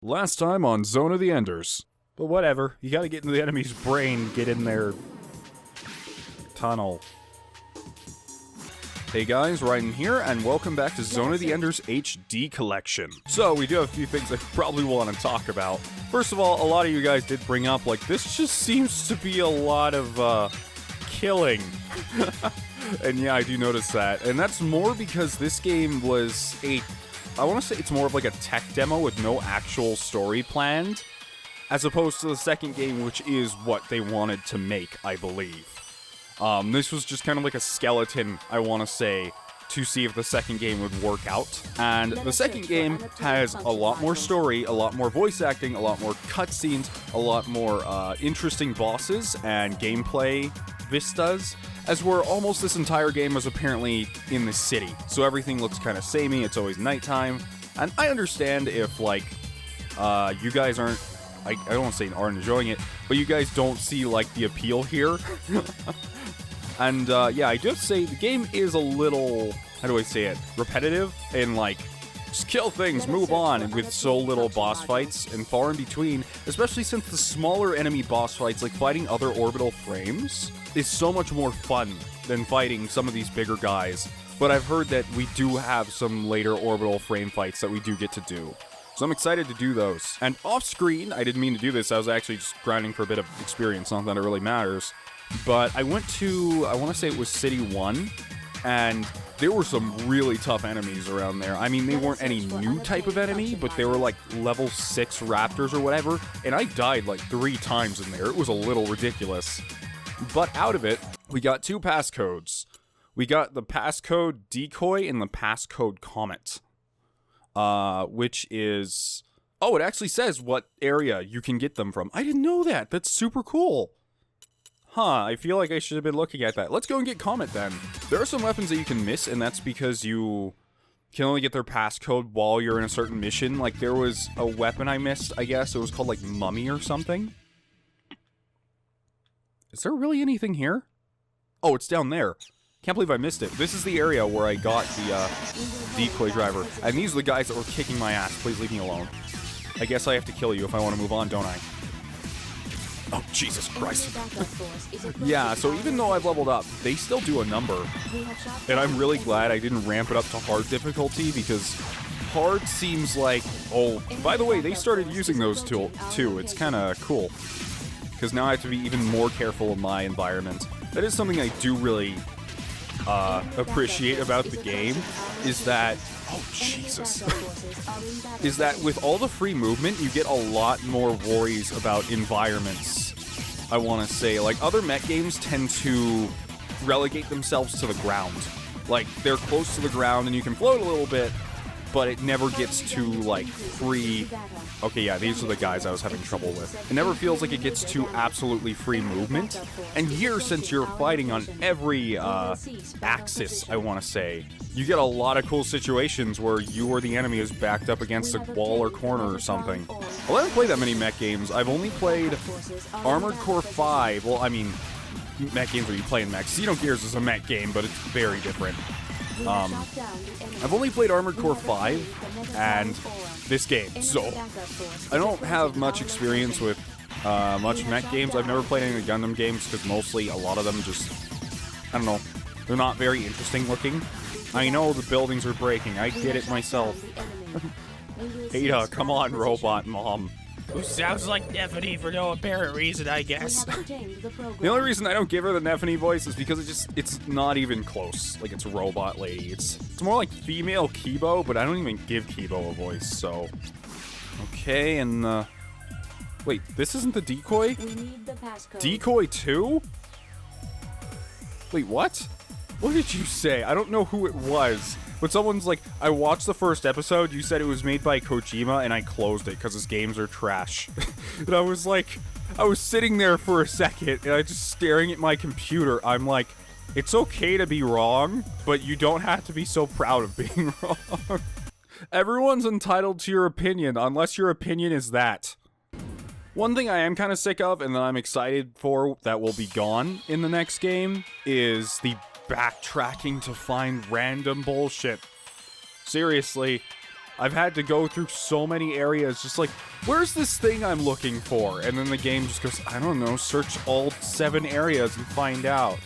Last time on Zone of the Enders. But whatever, you gotta get into the enemy's brain, get in their tunnel. Hey guys, Ryan here, and welcome back to Zone of the Enders HD Collection. So, we do have a few things I probably want to talk about. First of all, a lot of you guys did bring up, like, this just seems to be a lot of, killing. And yeah, I do notice that. And that's more because this game was I want to say it's more of like a tech demo with no actual story planned, as opposed to the second game, which is what they wanted to make, I believe. This was just kind of like a skeleton, I want to say, to see if the second game would work out. And the second game has a lot more story, a lot more voice acting, a lot more cutscenes, a lot more interesting bosses and gameplay vistas, as where almost this entire game was apparently in the city. So everything looks kind of samey, it's always nighttime. And I understand if, like, you guys aren't, I don't want to say aren't enjoying it, but you guys don't see, like, the appeal here. And, yeah, I do have to say, the game is a little, how do I say it, repetitive, and, like, just kill things, move on, with so little boss fights, and far in between, especially since the smaller enemy boss fights, like fighting other orbital frames, is so much more fun than fighting some of these bigger guys. But I've heard that we do have some later orbital frame fights that we do get to do. So I'm excited to do those. And off screen, I didn't mean to do this, I was actually just grinding for a bit of experience, not that it really matters. But I went to, I want to say it was City 1, and there were some really tough enemies around there. I mean, they weren't any new type of enemy, but they were like level 6 raptors or whatever, and I died like 3 times in there. It was a little ridiculous. But out of it, we got 2 passcodes. We got the passcode Decoy and the passcode Comet. Which is... Oh, it actually says what area you can get them from. I didn't know that. That's super cool. Huh, I feel like I should have been looking at that. Let's go and get Comet then. There are some weapons that you can miss, and that's because you can only get their passcode while you're in a certain mission. Like, there was a weapon I missed, I guess. It was called, like, Mummy or something. Is there really anything here? Oh, it's down there. Can't believe I missed it. This is the area where I got the decoy driver. And these are the guys that were kicking my ass. Please leave me alone. I guess I have to kill you if I want to move on, don't I? Oh, Jesus Christ. Yeah, so even though I've leveled up, they still do a number. And I'm really glad I didn't ramp it up to hard difficulty, because hard seems like... Oh, by the way, they started using those too. It's kind of cool. Because now I have to be even more careful of my environment. That is something I do really appreciate about the game, is that... Oh, Jesus. Is that with all the free movement, you get a lot more worries about environments, I want to say. Like, other mech games tend to relegate themselves to the ground. Like, they're close to the ground and you can float a little bit, but it never gets to, like, free... Okay, yeah, these are the guys I was having trouble with. It never feels like it gets to absolutely free movement. And here, since you're fighting on every axis, I want to say, you get a lot of cool situations where you or the enemy is backed up against a wall or corner or something. Well, I haven't played that many mech games. I've only played Armored Core 5. Well, I mean, mech games where you play in mechs. Xenogears is a mech game, but it's very different. I've only played Armored Core 5 and this game, so I don't have much experience with much mech games. I've never played any of the Gundam games because mostly a lot of them just, I don't know, they're not very interesting looking. I know the buildings are breaking, I get it myself. Ada, come on, robot mom. Who sounds like Neffany for no apparent reason, I guess. The only reason I don't give her the Neffany voice is because it's not even close. Like, it's a robot lady. It's more like female Kibo, but I don't even give Kibo a voice, so... Okay, and, wait, this isn't the decoy? We need the passcode. Decoy 2? Wait, what? What did you say? I don't know who it was. But someone's like, I watched the first episode, you said it was made by Kojima, and I closed it because his games are trash. And I was like, I was sitting there for a second, and I just staring at my computer. I'm like, it's okay to be wrong, but you don't have to be so proud of being wrong. Everyone's entitled to your opinion, unless your opinion is that. One thing I am kind of sick of, and that I'm excited for, that will be gone in the next game, is the backtracking to find random bullshit. Seriously, I've had to go through so many areas, just like, where's this thing I'm looking for? And then the game just goes, I don't know, search all 7 areas and find out.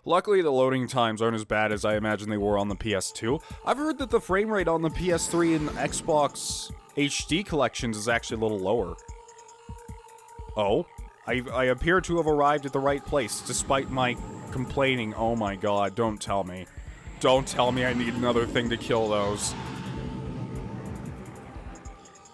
Luckily, the loading times aren't as bad as I imagine they were on the PS2. I've heard that the frame rate on the PS3 and Xbox HD collections is actually a little lower. Oh, I appear to have arrived at the right place, despite my complaining. Oh my god, don't tell me. Don't tell me I need another thing to kill those.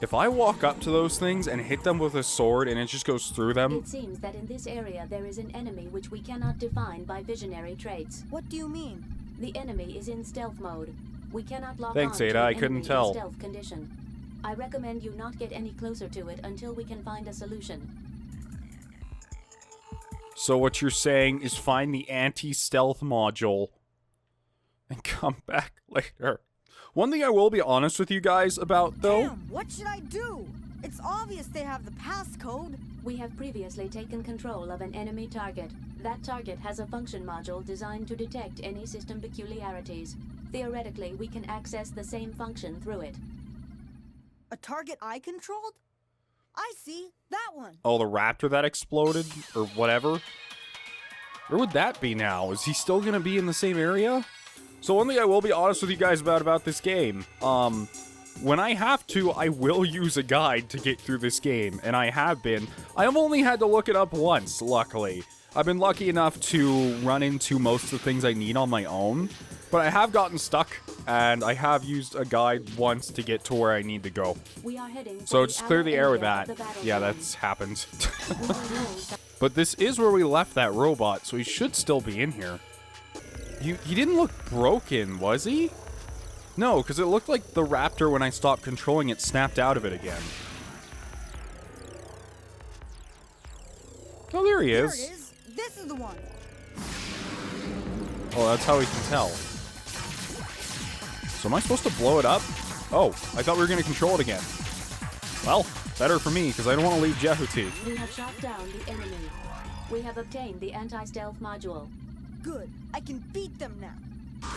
If I walk up to those things and hit them with a sword and it just goes through them... It seems that in this area there is an enemy which we cannot define by visionary traits. What do you mean? The enemy is in stealth mode. We cannot lock Thanks, on Ada, to an I couldn't enemy tell. in stealth condition. I recommend you not get any closer to it until we can find a solution. So what you're saying is find the anti-stealth module and come back later. One thing I will be honest with you guys about, though... Damn, what should I do? It's obvious they have the passcode. We have previously taken control of an enemy target. That target has a function module designed to detect any system peculiarities. Theoretically, we can access the same function through it. A target I controlled? I see, that one. Oh, the raptor that exploded? Or whatever? Where would that be now? Is he still gonna be in the same area? So one thing I will be honest with you guys about this game, when I have to, I will use a guide to get through this game, and I have been. I have only had to look it up once, luckily. I've been lucky enough to run into most of the things I need on my own, but I have gotten stuck, and I have used a guide once to get to where I need to go. We are heading So for just the clear the outer air with area that. of the battle Yeah, zone. that's happened. We will know But this is where we left that robot, so he should still be in here. He didn't look broken, was he? No, because it looked like the raptor, when I stopped controlling it, snapped out of it again. Oh, there he Here is. it is. This is the one. Oh, that's how we can tell. So am I supposed to blow it up? Oh, I thought we were going to control it again. Well, better for me, because I don't want to leave Jehuti. We have shot down the enemy. We have obtained the anti-stealth module. Good. I can beat them now.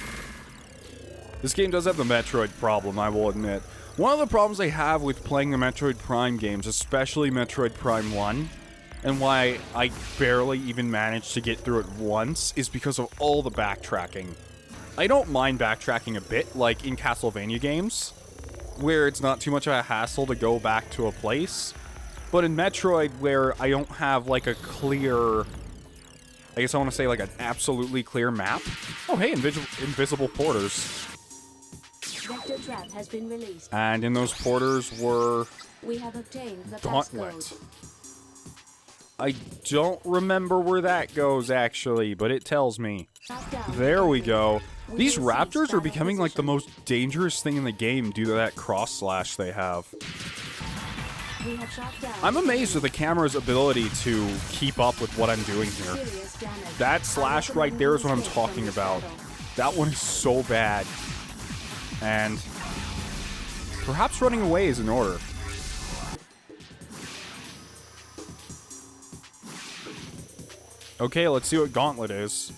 This game does have the Metroid problem, I will admit. One of the problems I have with playing the Metroid Prime games, especially Metroid Prime 1, and why I barely even managed to get through it once, is because of all the backtracking. I don't mind backtracking a bit, like in Castlevania games, where it's not too much of a hassle to go back to a place. But in Metroid, where I don't have like a clear... I guess I want to say like an absolutely clear map. Oh hey, invisible porters. Vector trap has been released. And in those porters were... We have obtained the Gauntlet. passcode. I don't remember where that goes, actually, but it tells me. Shot down There the we enemy. go. We These will cease raptors are battle becoming like the position. most dangerous thing in the game due to that cross-slash they have. We have shot down I'm the amazed at enemy. the camera's ability to keep up with what I'm doing here. Serious damage. That slash I right recommend there you is what I'm escape from talking this about. battle. That one is so bad. And perhaps running away is in order. Okay, let's see what Gauntlet is.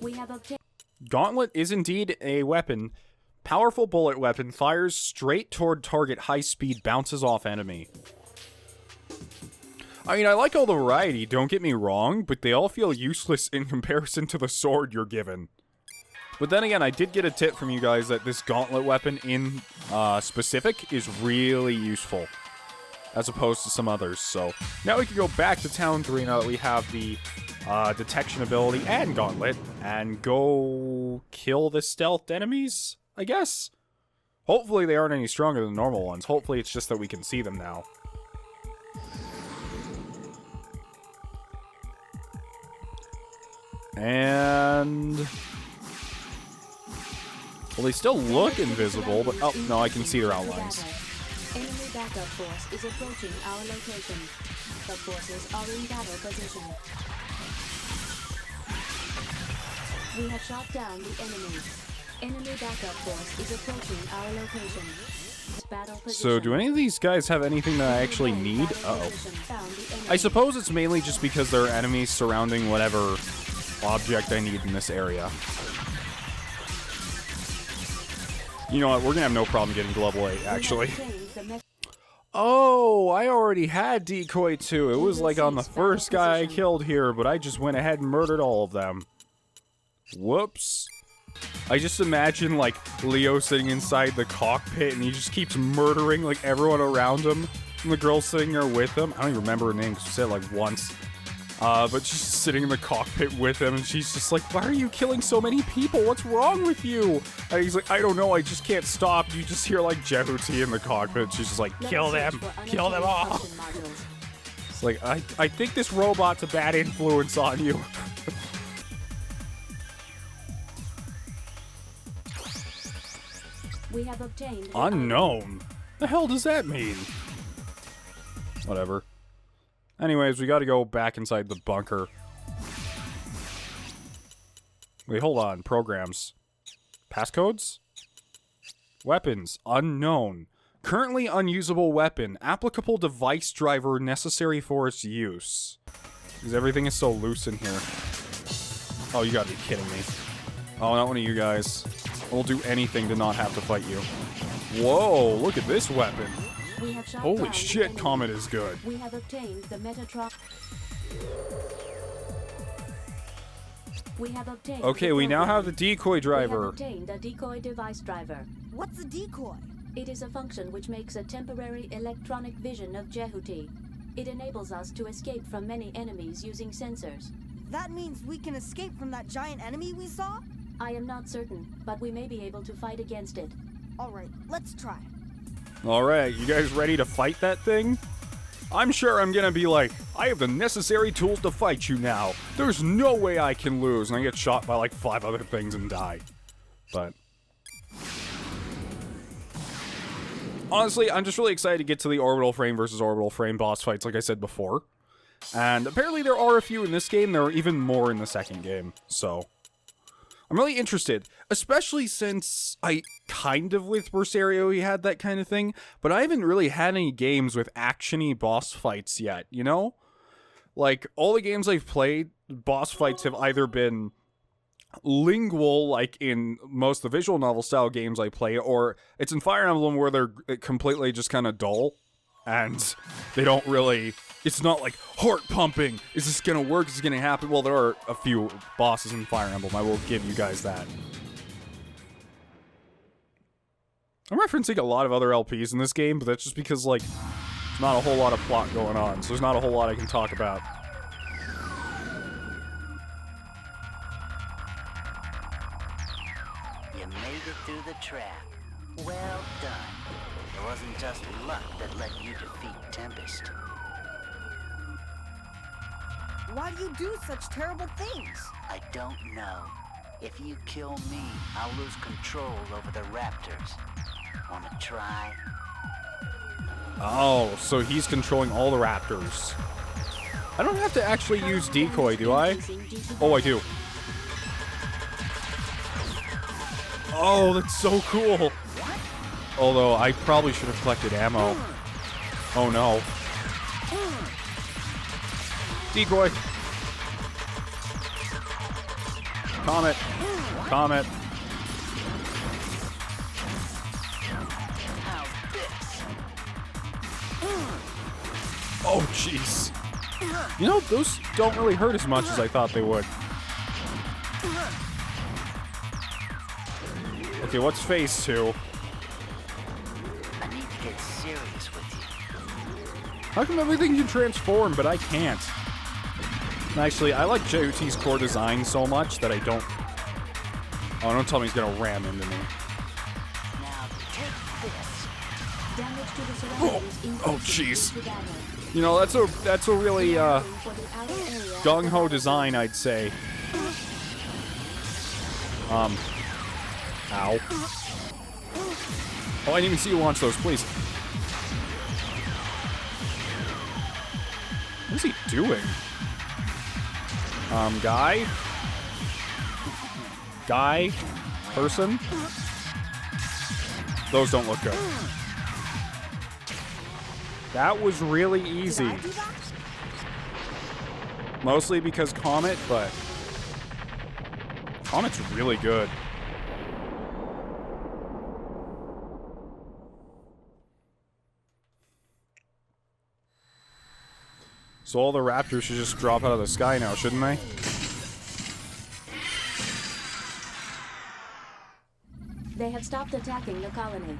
We have obtained. Gauntlet is indeed a weapon. Powerful bullet weapon, fires straight toward target, high speed, bounces off enemy. I mean, I like all the variety, don't get me wrong, but they all feel useless in comparison to the sword you're given. But then again, I did get a tip from you guys that this Gauntlet weapon in specific is really useful, as opposed to some others. So now we can go back to Town 3 now that we have the detection ability and Gauntlet, and go kill the stealth enemies, I guess? Hopefully they aren't any stronger than normal ones. Hopefully it's just that we can see them now. And... well, they still look invisible, but... oh, no, I can see their outlines. Enemy backup force is approaching our location. The forces are in battle position. We have shot down the enemy. Enemy backup force is approaching our location. Battle position. So, do any of these guys have anything that I actually need? Uh-oh. I suppose it's mainly just because there are enemies surrounding whatever object I need in this area. You know what? We're gonna have no problem getting to level 8, actually. We have obtained the Oh, I already had Decoy 2. It was like on the first guy I killed here, but I just went ahead and murdered all of them. Whoops. I just imagine, like, Leo sitting inside the cockpit and he just keeps murdering, like, everyone around him. And the girl sitting there with him. I don't even remember her name because she said it, like, once. But she's sitting in the cockpit with him, and she's just like, why are you killing so many people? What's wrong with you? And he's like, I don't know, I just can't stop. You just hear, like, Jehuti in the cockpit. She's just like, kill them. Kill them all. It's like, I think this robot's a bad influence on you. We have obtained Unknown? The hell does that mean? Whatever. Anyways, we gotta go back inside the bunker. Wait, hold on. Programs. Passcodes? Weapons. Unknown. Currently unusable weapon. Applicable device driver necessary for its use. Because everything is so loose in here. Oh, you gotta be kidding me. Oh, not one of you guys. We'll do anything to not have to fight you. Whoa, look at this weapon. We have shot Holy down shit, the enemy. Comet is good. We have obtained the Metatron. We have obtained. Okay, the we now have the program. decoy We have driver. obtained a decoy device driver. What's a decoy? It is a function which makes a temporary electronic vision of Jehuti. It enables us to escape from many enemies using sensors. That means we can escape from that giant enemy we saw? I am not certain, but we may be able to fight against it. Alright, let's try. Alright, you guys ready to fight that thing? I'm sure I'm gonna be like, I have the necessary tools to fight you now. There's no way I can lose. And I get shot by like 5 other things and die. But honestly, I'm just really excited to get to the orbital frame versus orbital frame boss fights, like I said before. And apparently there are a few in this game. There are even more in the second game. So I'm really interested, especially since I kind of with Berserio he had that kind of thing, but I haven't really had any games with action-y boss fights yet, you know? Like, all the games I've played, boss fights have either been lingual, like in most of the visual novel style games I play, or it's in Fire Emblem where they're completely just kind of dull, and they don't really... It's not like, heart pumping, is this gonna work, is this gonna happen? Well, there are a few bosses in Fire Emblem, I will give you guys that. I'm referencing a lot of other LPs in this game, but that's just because, like, there's not a whole lot of plot going on, so there's not a whole lot I can talk about. You made it through the trap. Well done. It wasn't just luck that let you defeat Tempest. Why do you do such terrible things? I don't know. If you kill me, I'll lose control over the raptors. Wanna try? Oh, so he's controlling all the raptors. I don't have to actually use decoy, do I? Oh, I do. Oh, that's so cool. Although, I probably should have collected ammo. Oh, no. Decoy. Comet. Comet. Oh, jeez. You know, those don't really hurt as much as I thought they would. Okay, what's phase 2? I need to get serious with you. How come everything can transform, but I can't? Actually, I like Jehuti's core design so much that I don't... Oh, don't tell me he's gonna ram into me. Now take this. Damage to the surroundings Oh, jeez. increases due to battle. You know, that's a really, For the outer area of gung-ho the design, I'd say. Ow. Oh, I didn't even see you launch those, please. What is he doing? Guy? Guy? Person? Those don't look good. That was really easy. Did I do that? Mostly because Comet, but... Comet's really good. So all the raptors should just drop out of the sky now, shouldn't they? They have stopped attacking the colony.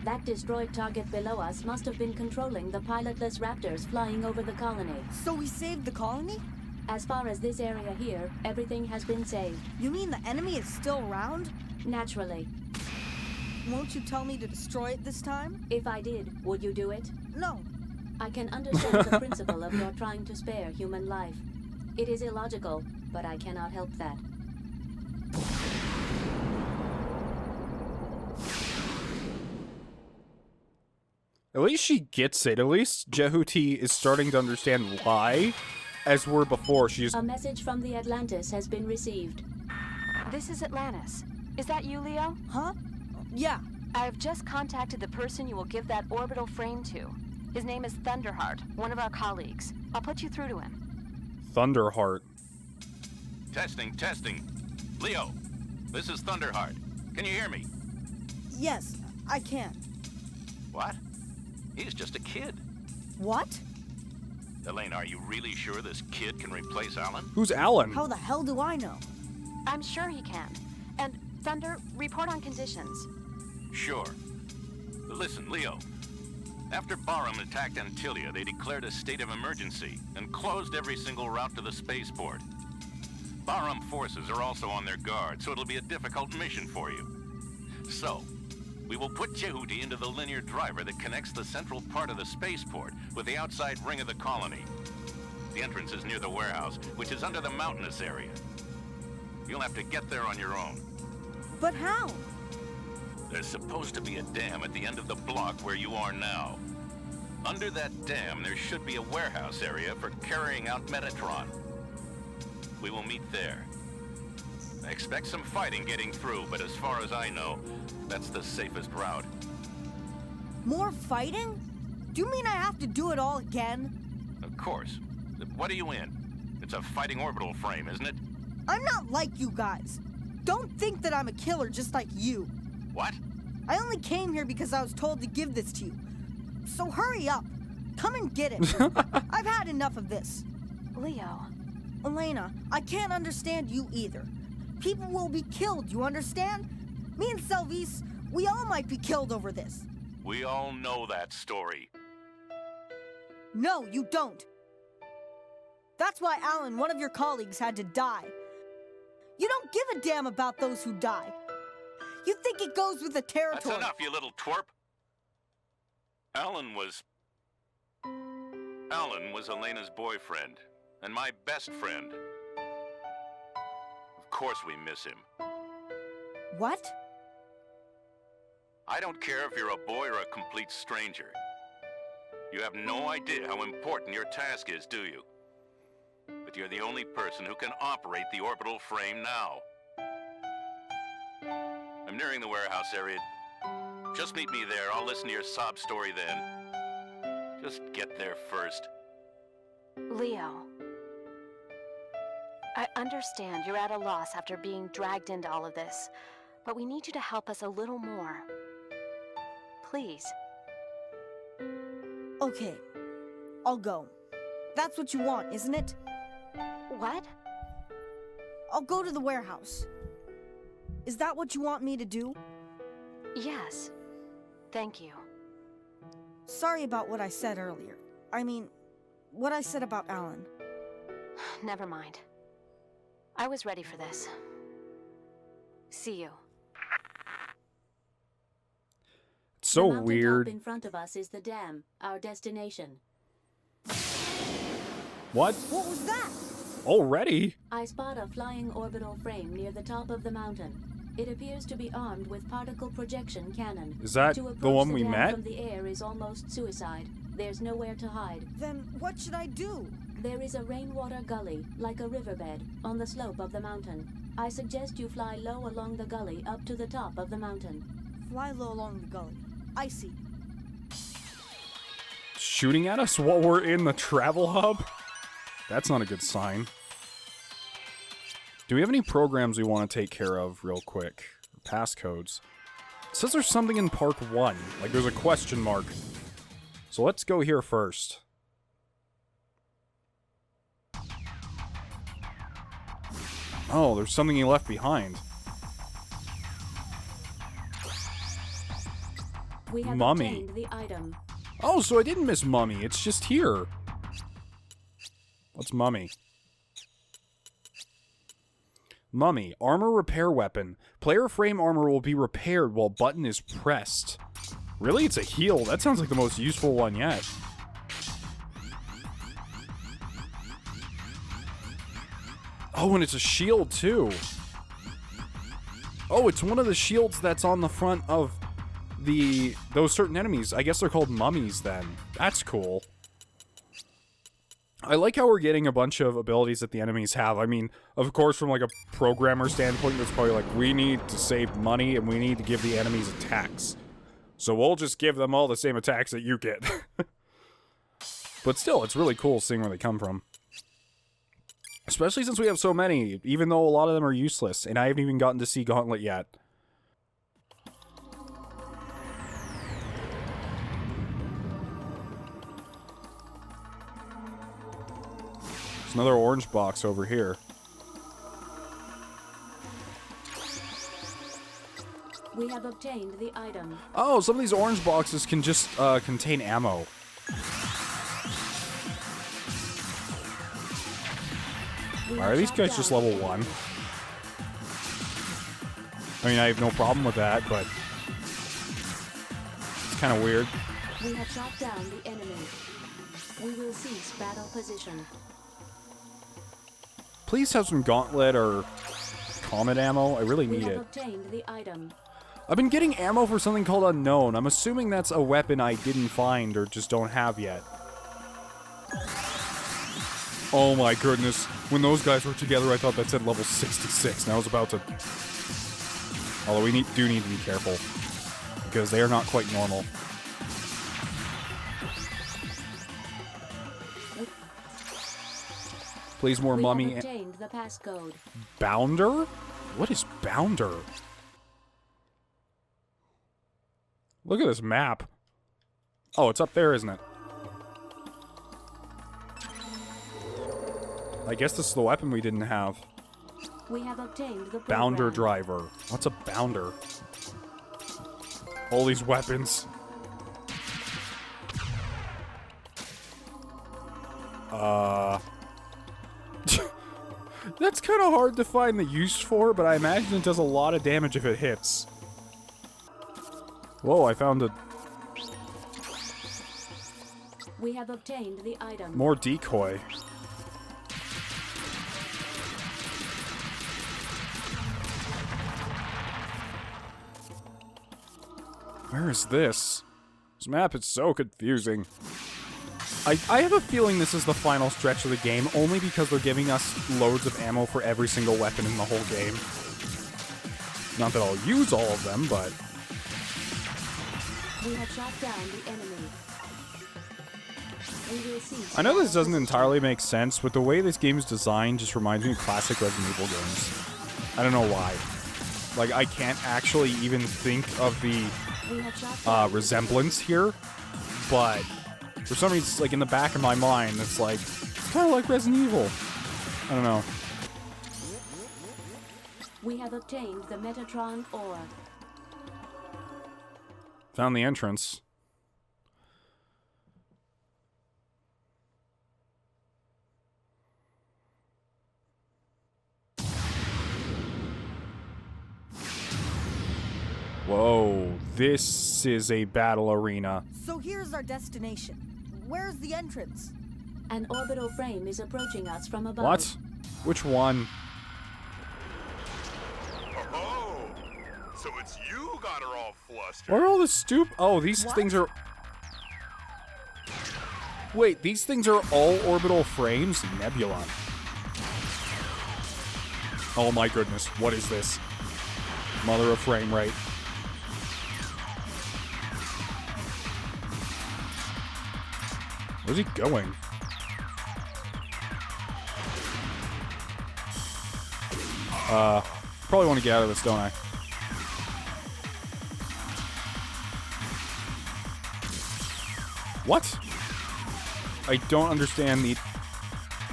That destroyed target below us must have been controlling the pilotless raptors flying over the colony. So we saved the colony? As far as this area here, everything has been saved. You mean the enemy is still around? Naturally. Won't you tell me to destroy it this time? If I did, would you do it? No. I can understand the principle of your trying to spare human life. It is illogical, but I cannot help that. At least she gets it. At least Jehuti is starting to understand why. As were before, she's... A message from the Atlantis has been received. This is Atlantis. Is that you, Leo? Huh? Yeah. I have just contacted the person you will give that orbital frame to. His name is Thunderheart, one of our colleagues. I'll put you through to him. Thunderheart. Testing. Leo, this is Thunderheart. Can you hear me? Yes, I can. What? He's just a kid. What? Elena, are you really sure this kid can replace Alan? Who's Alan? How the hell do I know? I'm sure he can. And Thunder, report on conditions. Sure. Listen, Leo. After Barham attacked Antilia, they declared a state of emergency and closed every single route to the spaceport. Barham forces are also on their guard, so it'll be a difficult mission for you. So, we will put Jehuti into the linear driver that connects the central part of the spaceport with the outside ring of the colony. The entrance is near the warehouse, which is under the mountainous area. You'll have to get there on your own. But how? There's supposed to be a dam at the end of the block where you are now. Under that dam, there should be a warehouse area for carrying out Metatron. We will meet there. I expect some fighting getting through, but as far as I know, that's the safest route. More fighting? Do you mean I have to do it all again? Of course. What are you in? It's a fighting orbital frame, isn't it? I'm not like you guys. Don't think that I'm a killer just like you. What? I only came here because I was told to give this to you. So hurry up. Come and get it. I've had enough of this. Leo. Elena, I can't understand you either. People will be killed, you understand? Me and Selvis, we all might be killed over this. We all know that story. No, you don't. That's why Alan, one of your colleagues, had to die. You don't give a damn about those who die. You think it goes with the territory. That's enough, you little twerp. Alan was Elena's boyfriend, and my best friend. Of course we miss him. What? I don't care if you're a boy or a complete stranger. You have no idea how important your task is, do you? But you're the only person who can operate the orbital frame now. I'm nearing the warehouse area. Just meet me there. I'll listen to your sob story then. Just get there first. Leo. I understand you're at a loss after being dragged into all of this, but we need you to help us a little more. Please. Okay, I'll go. That's what you want, isn't it? What? I'll go to the warehouse. Is that what you want me to do? Yes. Thank you. Sorry about what I said earlier. I mean, what I said about Alan. Never mind. I was ready for this. See you. So The mountaintop weird. in front of us is the dam, our destination. What? What was that? Already? I spot a flying orbital frame near the top of the mountain. It appears to be armed with particle projection cannon. Is that To the approach one the we dam met? from the air is almost suicide. There's nowhere to hide. Then what should I do? There is a rainwater gully, like a riverbed, on the slope of the mountain. I suggest you fly low along the gully up to the top of the mountain. Fly low along the gully. I see. Shooting at us while we're in the travel hub? That's not a good sign. Do we have any programs we want to take care of real quick? Passcodes. It says there's something in Park 1. Like there's a question mark. So let's go here first. Oh, there's something he left behind. We have Mummy. obtained the item. Oh, so I didn't miss Mummy. It's just here. What's Mummy? Mummy, armor repair weapon. Player frame armor will be repaired while button is pressed. Really? It's a heal. That sounds like the most useful one yet. Oh, and it's a shield, too. Oh, it's one of the shields that's on the front of those certain enemies. I guess they're called mummies, then. That's cool. I like how we're getting a bunch of abilities that the enemies have. I mean, of course, from like a programmer standpoint, it's probably like, we need to save money and we need to give the enemies attacks. So we'll just give them all the same attacks that you get. But still, it's really cool seeing where they come from. Especially since we have so many, even though a lot of them are useless, and I haven't even gotten to see Gauntlet yet. There's another orange box over here. We have obtained the item. Oh, some of these orange boxes can just contain ammo. Are these guys just level 1? I mean, I have no problem with that, but it's kind of weird. We have shot down the enemy. We will cease battle position. Please have some Gauntlet or Comet ammo. I really need We have it. obtained the item. I've been getting ammo for something called Unknown. I'm assuming that's a weapon I didn't find or just don't have yet. Oh my goodness. When those guys were together, I thought that said level 66, and I was about to... Although we do need to be careful, because they are not quite normal. Please, more mummy. We have obtained the passcode. Bounder? What is Bounder? Look at this map. Oh, it's up there, isn't it? I guess this is the weapon we didn't have. We have obtained the Bounder program. driver. What's a bounder? All these weapons. That's kind of hard to find the use for, but I imagine it does a lot of damage if it hits. Whoa, I found a... We have obtained the item. more decoy. Where is this? This map is so confusing. I have a feeling this is the final stretch of the game, only because they're giving us loads of ammo for every single weapon in the whole game. Not that I'll use all of them, but... We have shot down the enemy. We will cease I know this battle doesn't position. entirely make sense, but the way this game is designed just reminds me of classic Resident Evil games. I don't know why. Like, I can't actually even think of the We have shot down resemblance here, but for some reason, like in the back of my mind, it's like kind of like Resident Evil. I don't know. We have obtained the Metatron ore. Found the entrance. Whoa, this is a battle arena. So here's our destination. Where's the entrance? An orbital frame is approaching us from above. What? Which one? Oh, so it's you got her all flustered. What are all the Oh, these What? things are... Wait, these things are all orbital frames? Nebula. Oh my goodness, what is this? Mother of frame rate. Where's he going? Probably want to get out of this, don't I? What? I don't understand the...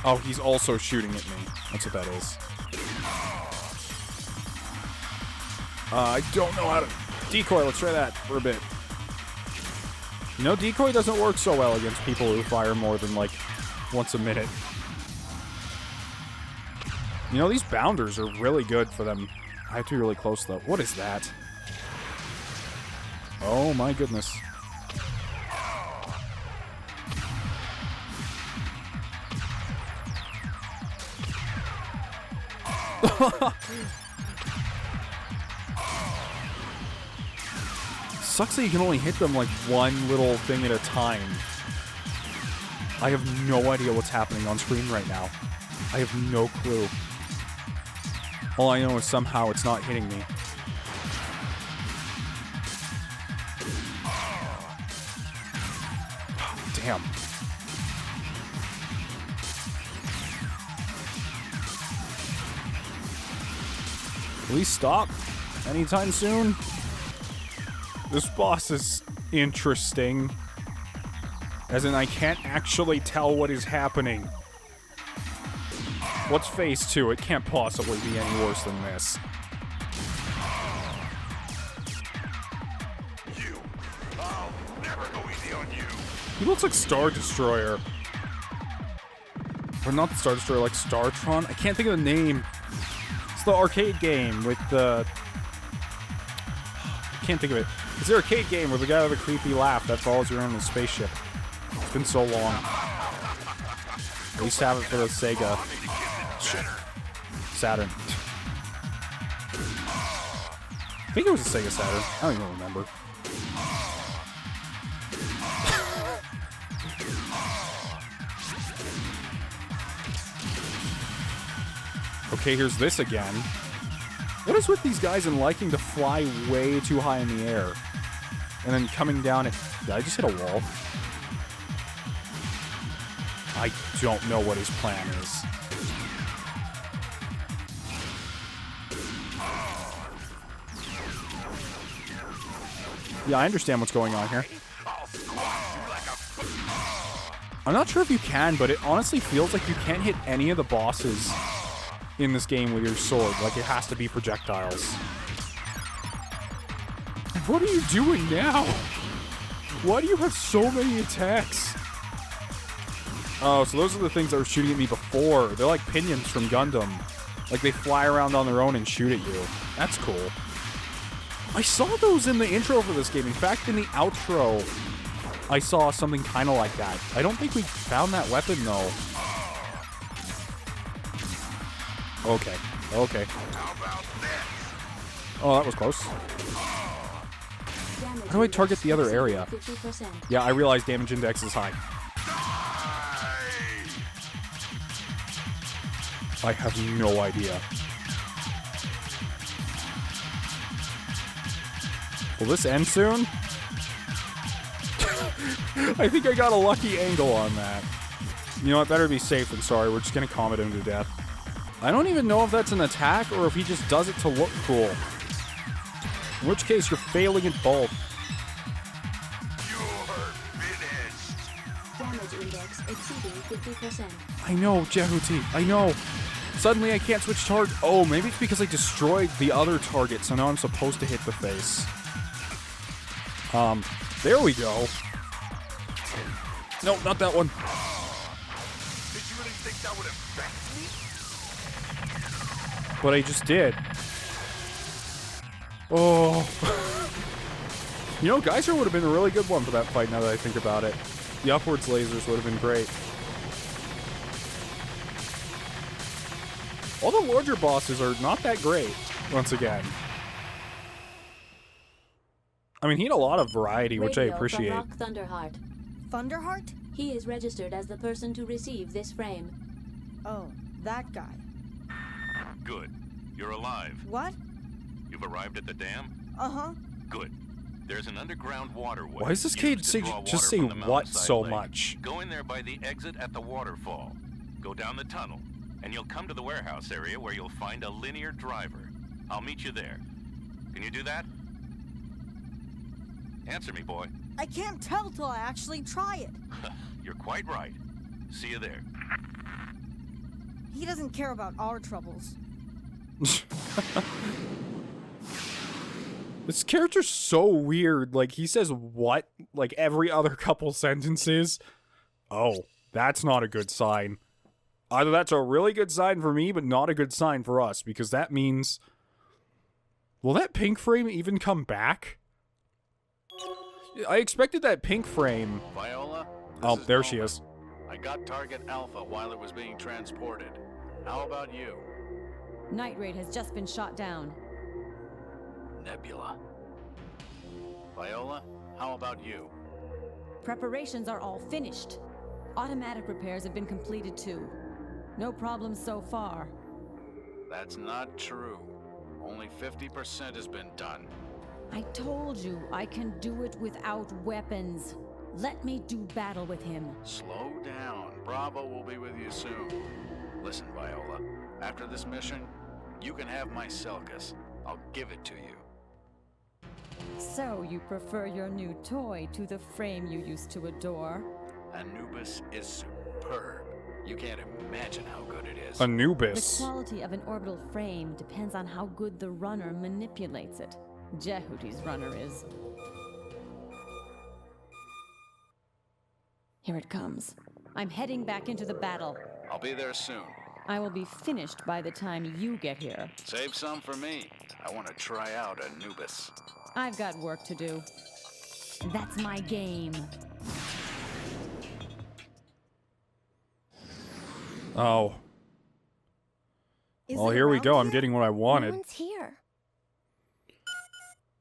Oh, he's also shooting at me. That's what that is. I don't know how to... Decoy, let's try that for a bit. You know, decoy doesn't work so well against people who fire more than, like, once a minute. You know, these bounders are really good for them. I have to be really close, though. What is that? Oh, my goodness. Sucks that you can only hit them like one little thing at a time. I have no idea what's happening on screen right now. I have no clue. All I know is somehow it's not hitting me. Damn. Please stop anytime soon. This boss is interesting. As in, I can't actually tell what is happening. What's phase 2? It can't possibly be any worse than this. I'll never go easy on you. He looks like Star Destroyer. Or not Star Destroyer, like Startron? I can't think of the name. It's the arcade game with the... I can't think of it. It's the arcade game with the guy with a creepy laugh that follows you around in a spaceship. It's been so long. I used to have it for the Sega. Saturn. I think it was a Sega Saturn. I don't even remember. Okay, here's this again. What is with these guys and liking to fly way too high in the air? And then coming down at... Did I just hit a wall? I don't know what his plan is. Yeah, I understand what's going on here. I'm not sure if you can, but it honestly feels like you can't hit any of the bosses in this game with your sword. Like, it has to be projectiles. What are you doing now? Why do you have so many attacks? Oh, so those are the things that were shooting at me before. They're like pinions from Gundam. Like, they fly around on their own and shoot at you. That's cool. I saw those in the intro for this game. In fact, in the outro, I saw something kind of like that. I don't think we found that weapon, though. Okay. Okay. Oh, that was close. How do I target the other area? 50%. Yeah, I realize damage index is high. I have no idea. Will this end soon? I think I got a lucky angle on that. You know what? Better be safe than sorry. We're just gonna combat him to death. I don't even know if that's an attack or if he just does it to look cool. In which case, you're failing at both. Damage index exceeding 50%. I know, Jehuti. I know. Suddenly I can't switch target. Oh, maybe it's because I destroyed the other target, so now I'm supposed to hit the face. There we go. No, not that one. Did you really think that would affect me? But I just did. Oh. You know, Geyser would have been a really good one for that fight now that I think about it. The upwards lasers would have been great. All the larger bosses are not that great, once again. I mean, he had a lot of variety, which I Radio appreciate. from Rock Thunderheart. Thunderheart? He is registered as the person to receive this frame. Oh, that guy. Good. You're alive. What? You've arrived at the dam? Uh-huh. Good. There's an underground waterway. Why does this kid say, just say what so much? Go in there by the exit at the waterfall. Go down the tunnel, and you'll come to the warehouse area where you'll find a linear driver. I'll meet you there. Can you do that? Answer me, boy. I can't tell till I actually try it. You're quite right. See you there. He doesn't care about our troubles. This character's so weird. Like, he says what? Like, every other couple sentences. Oh, that's not a good sign. Either that's a really good sign for me, but not a good sign for us, because that means... Will that pink frame even come back? I expected that pink frame... Viola? Oh, there she is. I got target Alpha while it was being transported. How about you? Night Raid has just been shot down. Nebula. Viola, how about you? Preparations are all finished. Automatic repairs have been completed too. No problems so far. That's not true. Only 50% has been done. I told you I can do it without weapons. Let me do battle with him. Slow down. Bravo will be with you soon. Listen, Viola. After this mission, you can have my Selkas. I'll give it to you. So you prefer your new toy to the frame you used to adore? Anubis is superb. You can't imagine how good it is. Anubis. The quality of an orbital frame depends on how good the runner manipulates it. Jehuti's runner is. Here it comes. I'm heading back into the battle. I'll be there soon. I will be finished by the time you get here. Save some for me. I want to try out Anubis. I've got work to do. That's my game. Oh. Well, here we go. I'm getting what I wanted. No one's here.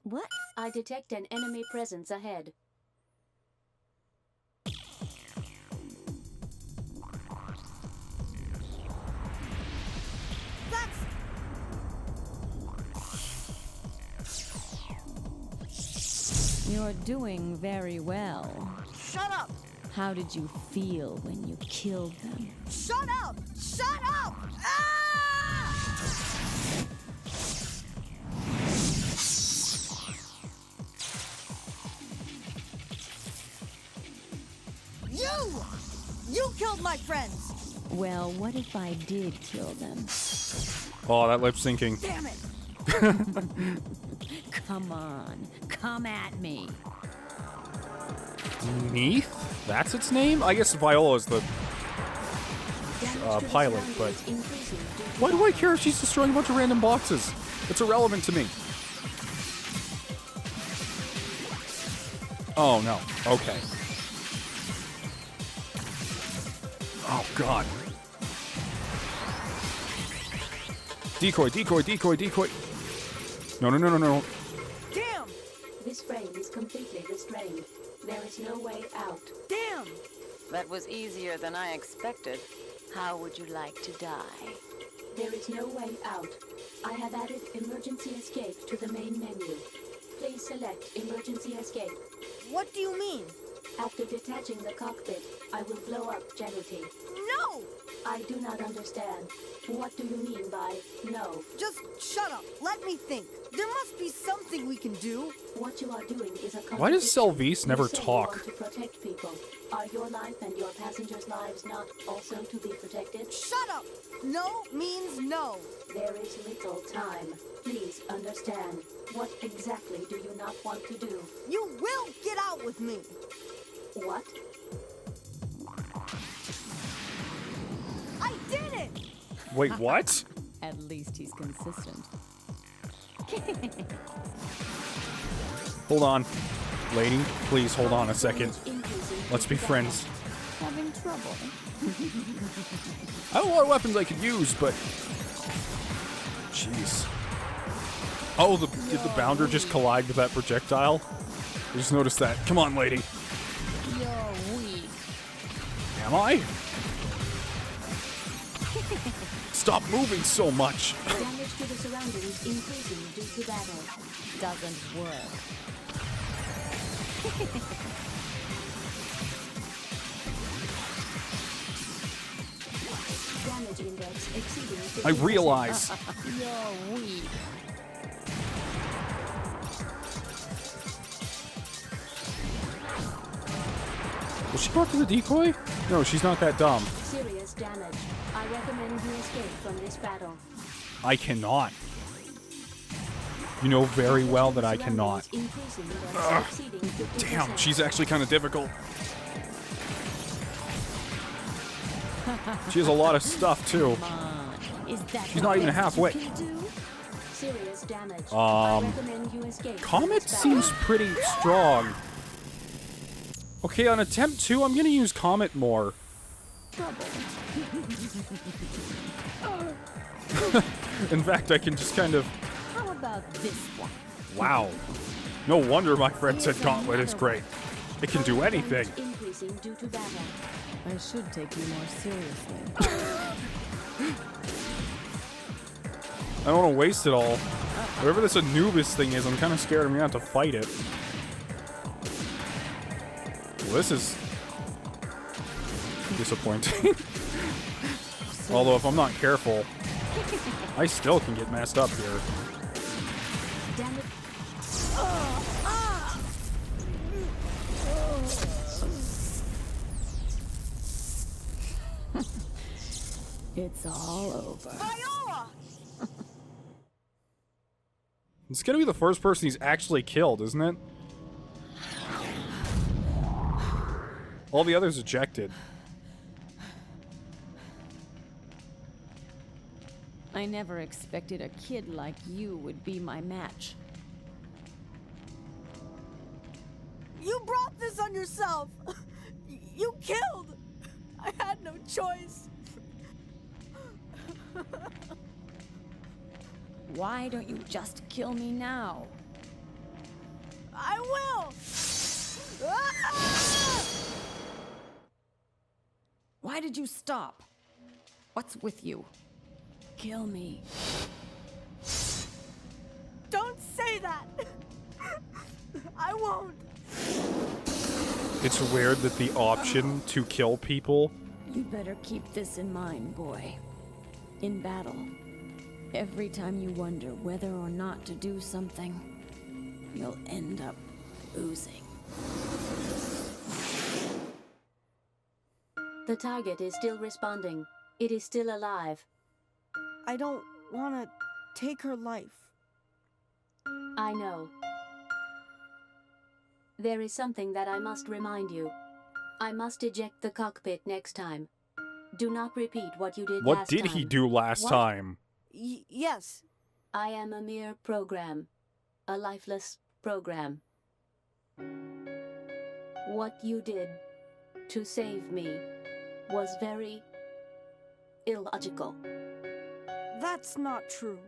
What? I detect an enemy presence ahead. You're doing very well. Shut up! How did you feel when you killed them? Shut up! Shut up! Ah! You killed my friends! Well, what if I did kill them? Oh, that lip syncing. Damn it! Come on, come at me. Neath? That's its name? I guess Viola is the pilot, but... Why do I care if she's destroying a bunch of random boxes? It's irrelevant to me. Oh, no. Okay. Oh, God. Decoy, decoy, decoy, decoy. No, no, no, no, no. Damn! This frame is completely restrained. There is no way out. Damn! That was easier than I expected. How would you like to die? There is no way out. I have added emergency escape to the main menu. Please select emergency escape. What do you mean? After detaching the cockpit, I will blow up Jehuti. No! I do not understand. What do you mean by no? Just shut up. Let me think. There must be something we can do. What you are doing is a Why does Selvice You never say you talk? want to protect people. Are your life and your passengers' lives not also to be protected? Shut up! No means no. There is little time. Please understand. What exactly do you not want to do? You will get out with me. What? I did it! Wait, what? At least he's consistent. Hold on. Lady, please hold on a second. Let's be friends. Having trouble. I have a lot of weapons I could use, but... Jeez. Oh, did the bounder just collide with that projectile? I just noticed that. Come on, lady. You're weak. Am I? Stop moving so much. Damage to the surroundings increasing due to battle. Doesn't work. Damage index exceeding 50%. I realize. You're weak. Will she go after the decoy? No, she's not that dumb. Serious damage. I recommend you escape from this battle. I cannot. You know very well that I cannot. Ugh. Damn, she's actually kind of difficult. She has a lot of stuff, too. She's not even halfway. Comet seems pretty strong. Okay, on attempt 2, I'm gonna use Comet more. In fact, I can just kind of... How about this one? Wow. No wonder my friend said Gauntlet is great. It can do anything. I should take you more seriously. I don't want to waste it all. Whatever this Anubis thing is, I'm kind of scared I'm going to have to fight it. Well, this is disappointing. Although, if I'm not careful, I still can get messed up here. Damn it. It's all over. Viola! It's gonna be the first person he's actually killed, isn't it? All the others ejected. I never expected a kid like you would be my match. You brought this on yourself! You killed! I had no choice. Why don't you just kill me now? I will! Ah! Why did you stop? What's with you? Kill me. Don't say that! I won't. It's weird that the option to kill people... You'd better keep this in mind, boy. In battle, every time you wonder whether or not to do something, you'll end up losing. The target is still responding. It is still alive. I don't want to take her life. I know. There is something that I must remind you. I must eject the cockpit next time. Do not repeat what you did last time. What did he do last time? Yes. I am a mere program. A lifeless program. What you did to save me was very illogical. That's not true.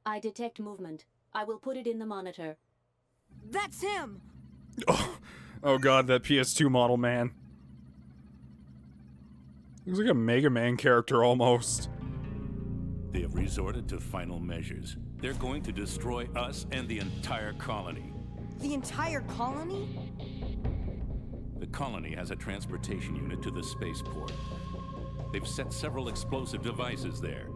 I detect movement. I will put it in the monitor. That's him! Oh god, that PS2 model, man. Looks like a Mega Man character, almost. They have resorted to final measures. They're going to destroy us and the entire colony. The entire colony? The colony has a transportation unit to the spaceport. They've set several explosive devices there.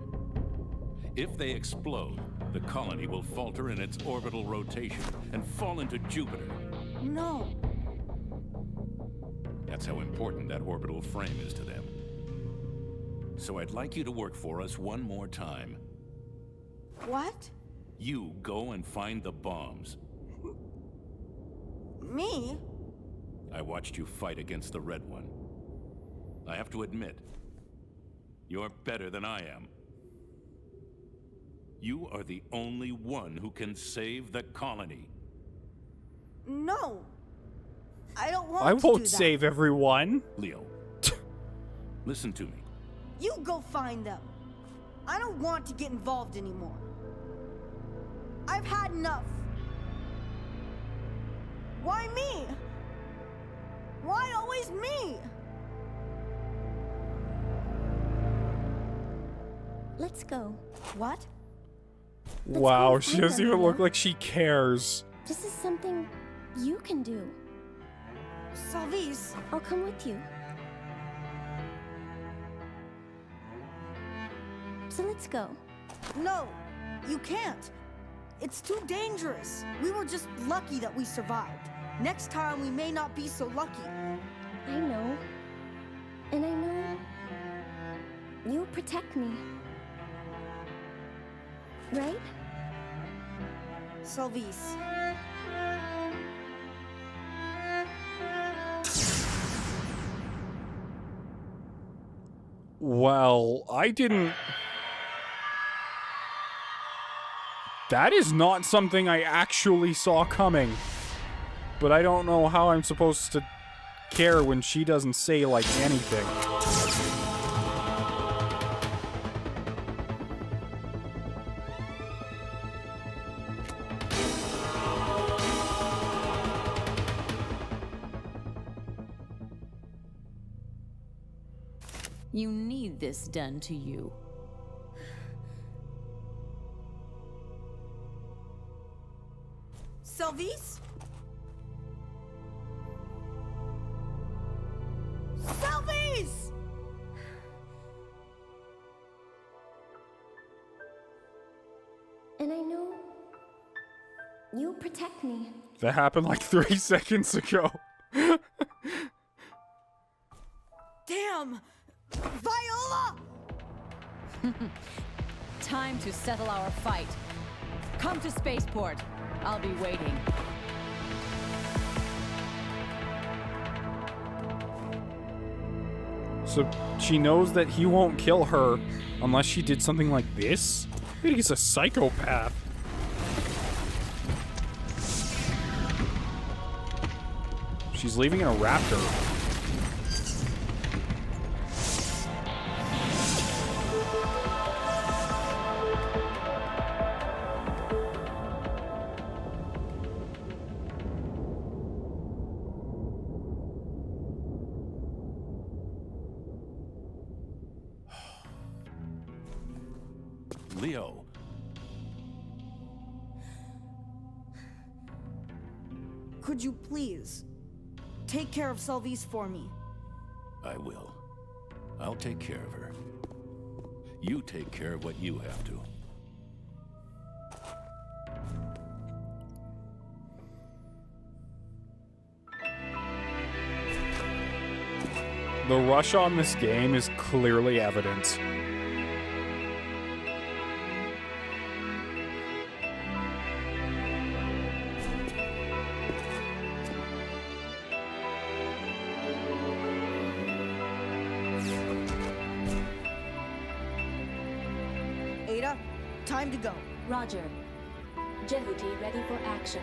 If they explode, the colony will falter in its orbital rotation and fall into Jupiter. No. That's how important that orbital frame is to them. So I'd like you to work for us one more time. What? You go and find the bombs. Me? I watched you fight against the Red One. I have to admit, you're better than I am. You are the only one who can save the colony. No. I don't want I to won't do that. save everyone. Leo, listen to me. You go find them. I don't want to get involved anymore. I've had enough. Why me? Why always me? Let's go. What? Wow, she doesn't even look like she cares. This is something you can do. Salvis. I'll come with you. So let's go. No, you can't. It's too dangerous. We were just lucky that we survived. Next time we may not be so lucky. I know. And I know you'll protect me. right? Salvis. Well, I didn't... That is not something I actually saw coming. But I don't know how I'm supposed to care when she doesn't say, like, anything. You need this done to you. Salvis? Salvis! And I know you'll protect me. That happened like 3 seconds ago. Damn! Viola! Time to settle our fight. Come to spaceport. I'll be waiting. So she knows that he won't kill her unless she did something like this? I think he's a psychopath. She's leaving in a raptor. Leo. Could you please take care of Salvis for me? I will. I'll take care of her. You take care of what you have to. The rush on this game is clearly evident. Ada, time to go. Roger. Jehuti ready for action.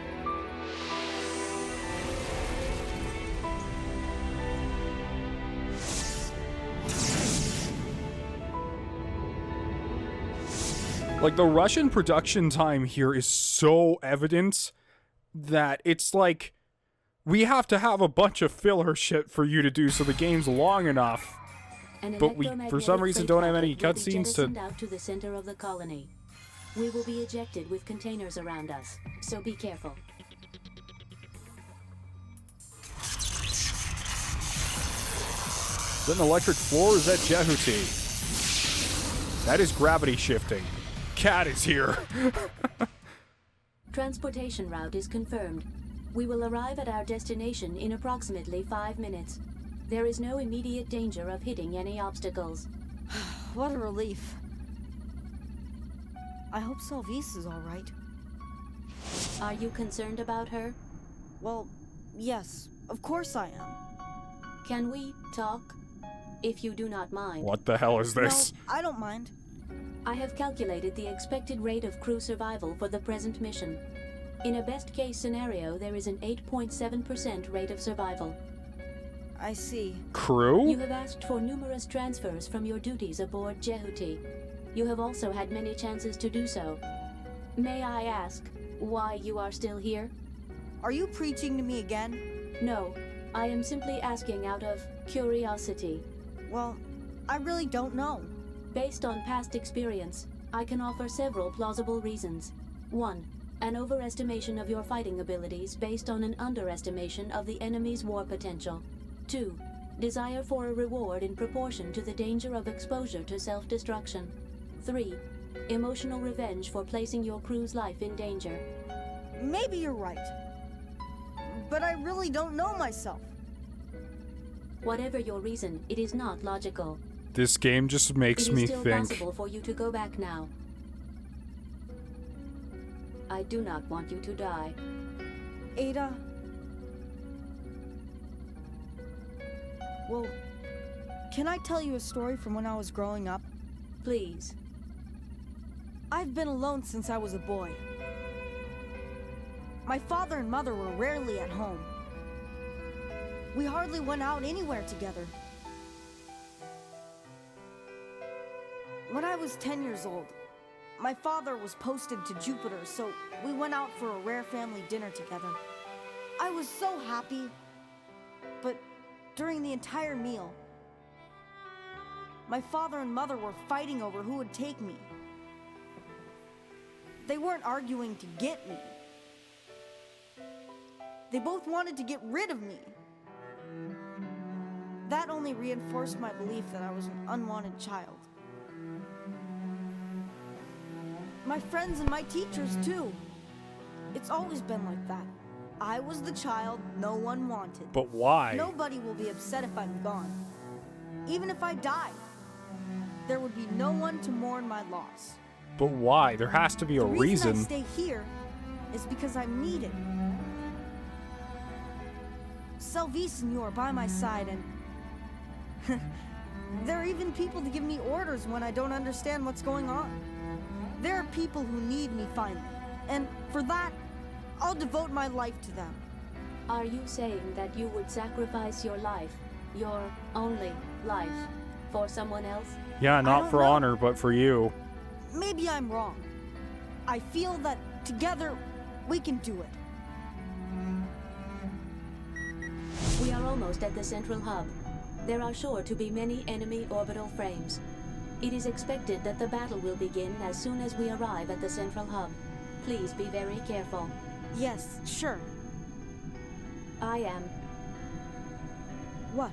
Like, the Russian production time here is so evident that it's like, we have to have a bunch of filler shit for you to do so the game's long enough. But we, for some reason, don't have any cutscenes to... out to the center of the colony. We will be ejected with containers around us, so be careful. Is that an electric floor or is that Jehuti? That is gravity shifting. Cat is here. Transportation route is confirmed. We will arrive at our destination in approximately 5 minutes. There is no immediate danger of hitting any obstacles. What a relief. I hope Salvis is all right. Are you concerned about her? Well, yes, of course I am. Can we talk? If you do not mind. What the hell is this? No, I don't mind. I have calculated the expected rate of crew survival for the present mission. In a best-case scenario, there is an 8.7% rate of survival. I see. Crew? You have asked for numerous transfers from your duties aboard Jehuti. You have also had many chances to do so. May I ask why you are still here? Are you preaching to me again? No, I am simply asking out of curiosity. Well, I really don't know. Based on past experience, I can offer several plausible reasons. 1. An overestimation of your fighting abilities based on an underestimation of the enemy's war potential. 2. Desire for a reward in proportion to the danger of exposure to self-destruction. 3. Emotional revenge for placing your crew's life in danger. Maybe you're right. But I really don't know myself. Whatever your reason, it is not logical. This game just makes me It is still think. possible for you to go back now. I do not want you to die. Ada... Well, can I tell you a story from when I was growing up? Please. I've been alone since I was a boy. My father and mother were rarely at home. We hardly went out anywhere together. When I was 10 years old, my father was posted to Jupiter, so we went out for a rare family dinner together. I was so happy, but during the entire meal, my father and mother were fighting over who would take me. They weren't arguing to get me. They both wanted to get rid of me. That only reinforced my belief that I was an unwanted child. My friends and my teachers, too. It's always been like that. I was the child no one wanted. But why? Nobody will be upset if I'm gone. Even if I died, there would be no one to mourn my loss. But why? There has to be a The reason reason. I stay here is because I'm needed. Selvice and you are by my side, and there are even people to give me orders when I don't understand what's going on. There are people who need me finally, and for that, I'll devote my life to them. Are you saying that you would sacrifice your life, your only life, for someone else? Yeah, I not don't for know. honor, but for you. Maybe I'm wrong. I feel that together we can do it. We are almost at the central hub. There are sure to be many enemy orbital frames. It is expected that the battle will begin as soon as we arrive at the central hub. Please be very careful. Yes, sure. I am What?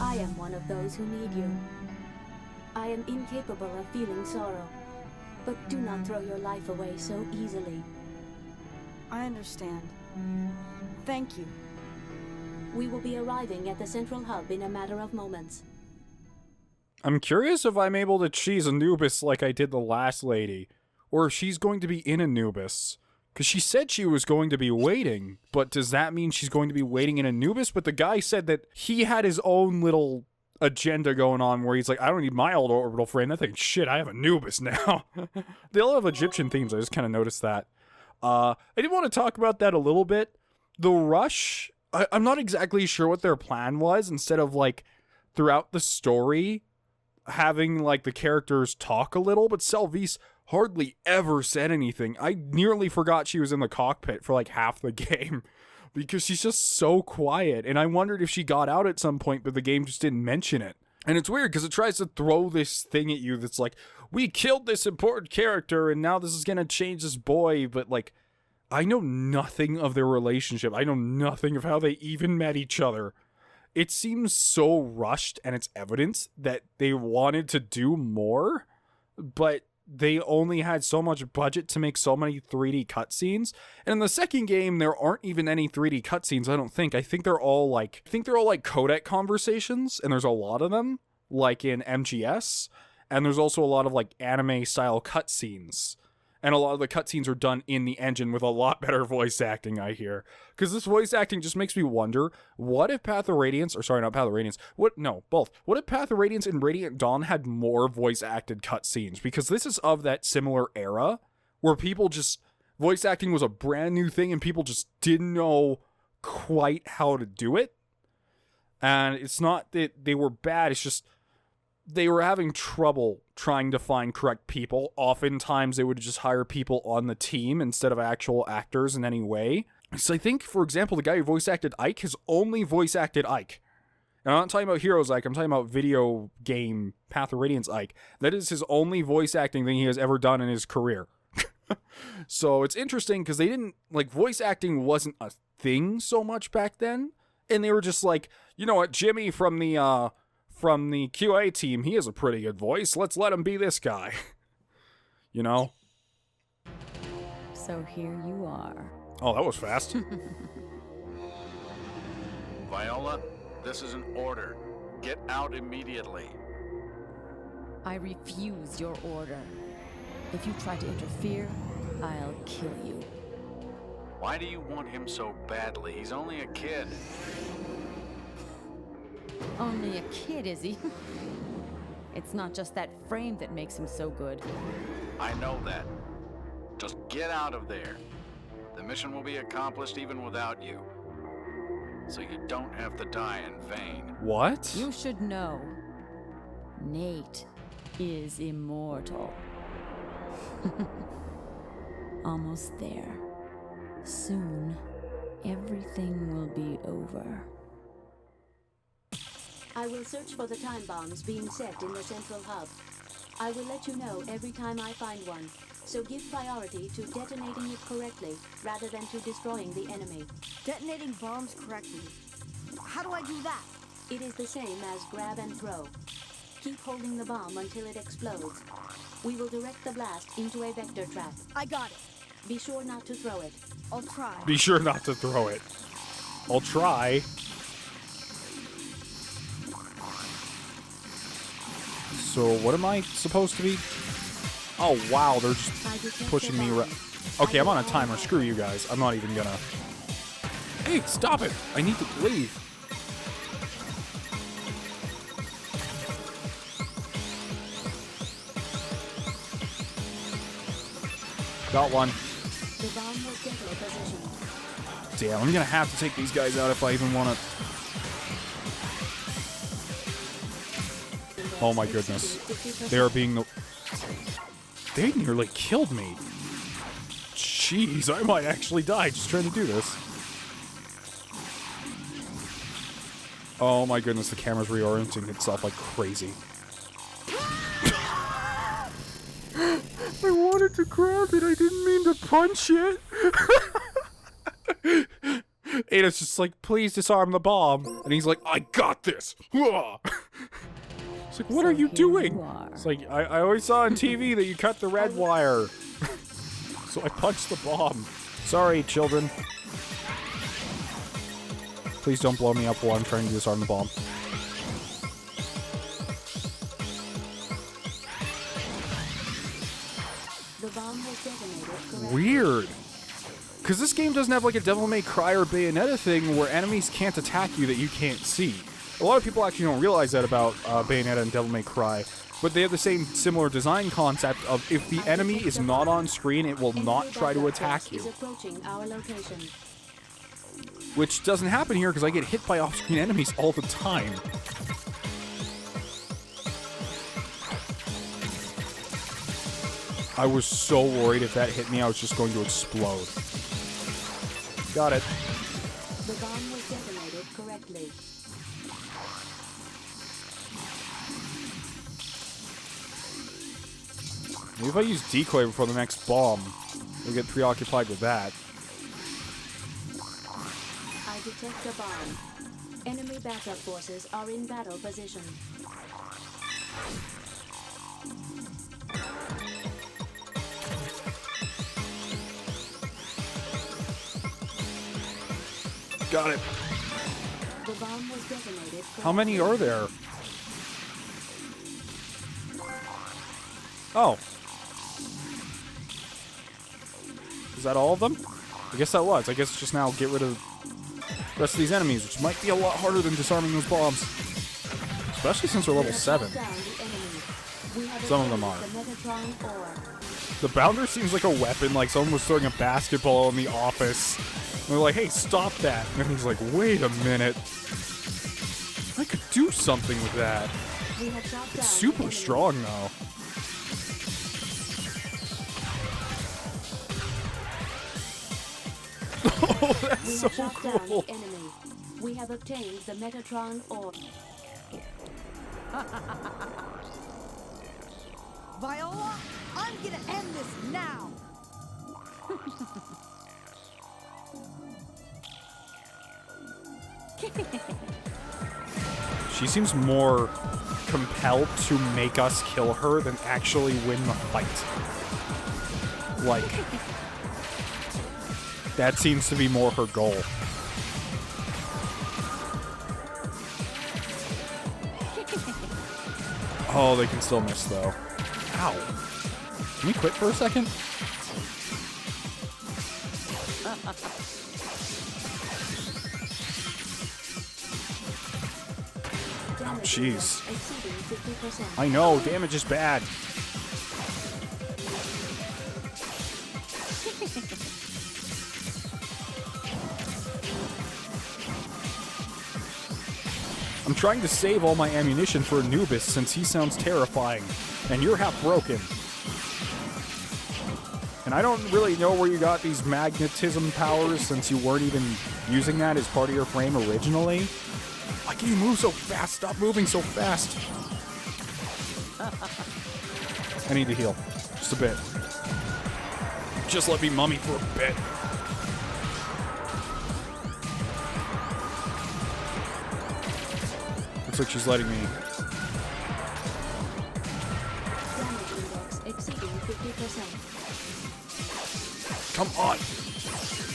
I am one of those who need you. I am incapable of feeling sorrow, but do not throw your life away so easily. I understand. Thank you. We will be arriving at the central hub in a matter of moments. I'm curious if I'm able to cheese Anubis like I did the last lady, or if she's going to be in Anubis. Because she said she was going to be waiting, but does that mean she's going to be waiting in Anubis? But the guy said that he had his own little agenda going on where he's like, I don't need my old orbital frame. That thing, shit, I have Anubis now. They all have Egyptian themes. I just kind of noticed that. I did want to talk about that a little bit. The rush, I'm not exactly sure what their plan was. Instead of like throughout the story having like the characters talk a little, but Selvice hardly ever said anything. I nearly forgot she was in the cockpit for like half the game because she's just so quiet. And I wondered if she got out at some point, but the game just didn't mention it. And it's weird because it tries to throw this thing at you that's like, we killed this important character and now this is going to change this boy. But like, I know nothing of their relationship. I know nothing of how they even met each other. It seems so rushed, and it's evident that they wanted to do more, but they only had so much budget to make so many 3D cutscenes. And in the second game, there aren't even any 3D cutscenes, I don't think. I think they're all like codec conversations, and there's a lot of them, like in MGS. And there's also a lot of like anime style cutscenes. And a lot of the cutscenes are done in the engine with a lot better voice acting, I hear. Because this voice acting just makes me wonder, what if Path of Radiance, or sorry, not Path of Radiance, what if Path of Radiance and Radiant Dawn had more voice acted cutscenes? Because this is of that similar era, where people just, voice acting was a brand new thing and people just didn't know quite how to do it. And it's not that they were bad, it's just, they were having trouble trying to find correct people. Oftentimes, they would just hire people on the team instead of actual actors in any way. So I think, for example, the guy who voice acted Ike has only voice acted Ike. And I'm not talking about Heroes Ike, I'm talking about video game Path of Radiance Ike. That is his only voice acting thing he has ever done in his career. So it's interesting because they didn't, like, voice acting wasn't a thing so much back then. And they were just like, you know what, Jimmy from the QA team, he has a pretty good voice. Let's let him be this guy. You know? So here you are. Oh, that was fast. Viola, this is an order. Get out immediately. I refuse your order. If you try to interfere, I'll kill you. Why do you want him so badly? He's only a kid. Only a kid, is he? It's not just that frame that makes him so good. I know that. Just get out of there. The mission will be accomplished even without you. So you don't have to die in vain. What? You should know. Nate is immortal. Almost there. Soon, everything will be over. I will search for the time bombs being set in the central hub. I will let you know every time I find one, so give priority to detonating it correctly rather than to destroying the enemy. Detonating bombs correctly. How do I do that? It is the same as grab and throw. Keep holding the bomb until it explodes. We will direct the blast into a vector trap. I got it. Be sure not to throw it. I'll try. Be sure not to throw it. I'll try. So what am I supposed to be? Oh wow, they're just pushing me right. Okay, I'm on a timer. Screw you guys. I'm not even gonna. Hey, stop it! I need to leave. Got one. The bomb was definitely positioned. Damn, I'm gonna have to take these guys out if I even want to. Oh my goodness. They are being the... They nearly killed me. Jeez, I might actually die just trying to do this. Oh my goodness, the camera's reorienting itself like crazy. I wanted to grab it, I didn't mean to punch it. Ada's just like, please disarm the bomb. And he's like, I got this. It's like, what are you doing? It's like, I always saw on TV that you cut the red wire. So I punched the bomb. Sorry, children. Please don't blow me up while I'm trying to disarm the bomb. The bomb was detonated correctly. Weird. Because this game doesn't have like a Devil May Cry or Bayonetta thing where enemies can't attack you that you can't see. A lot of people actually don't realize that about Bayonetta and Devil May Cry, but they have the same similar design concept of if the enemy is not on screen, it will not try to attack you. Which doesn't happen here because I get hit by off-screen enemies all the time. I was so worried if that hit me, I was just going to explode. Got it. The bomb was detonated correctly. Maybe if I use decoy before the next bomb, we'll get preoccupied with that. I detect a bomb. Enemy backup forces are in battle position. Got it. The bomb was detonated correctly. How many are there? Oh. Is that all of them? I guess that was. I guess just now get rid of the rest of these enemies, which might be a lot harder than disarming those bombs. Especially since we're level 7. Some of them are. The bounder seems like a weapon, like someone was throwing a basketball in the office. And they're like, hey, stop that. And he's like, wait a minute. I could do something with that. It's super strong, though. Oh, that's so cool. We have obtained the Metatron ore. Viola, I'm gonna end this now. She seems more compelled to make us kill her than actually win the fight. Like, that seems to be more her goal. Oh, they can still miss, though. Ow. Can we quit for a second? Oh, jeez. I know, damage is bad. I'm trying to save all my ammunition for ANUBIS since he sounds terrifying, and you're half broken. And I don't really know where you got these magnetism powers since you weren't even using that as part of your frame originally. Why can you move so fast? Stop moving so fast. I need to heal. Just a bit. Just let me mummy for a bit. Looks like she's letting me. Damage index exceeding 50%. Come on.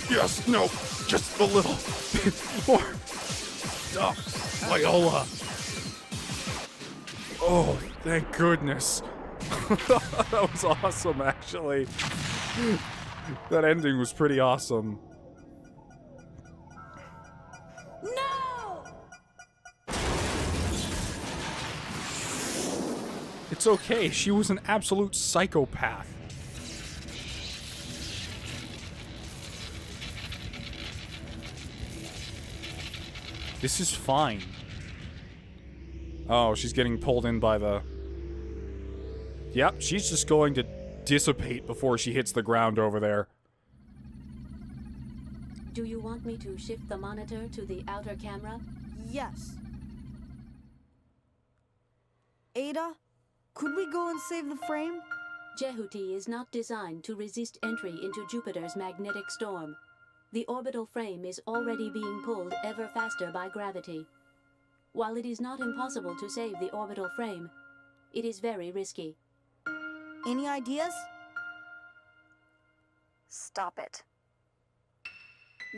Yes, no, just a little bit more. Stop, Viola. Oh, thank goodness. That was awesome, actually. That ending was pretty awesome. No! It's okay, she was an absolute psychopath. This is fine. Oh, she's getting pulled in by the... Yep, she's just going to dissipate before she hits the ground over there. Do you want me to shift the monitor to the outer camera? Yes. Ada, could we go and save the frame? Jehuti is not designed to resist entry into Jupiter's magnetic storm. The orbital frame is already being pulled ever faster by gravity. While it is not impossible to save the orbital frame, it is very risky. Any ideas? Stop it.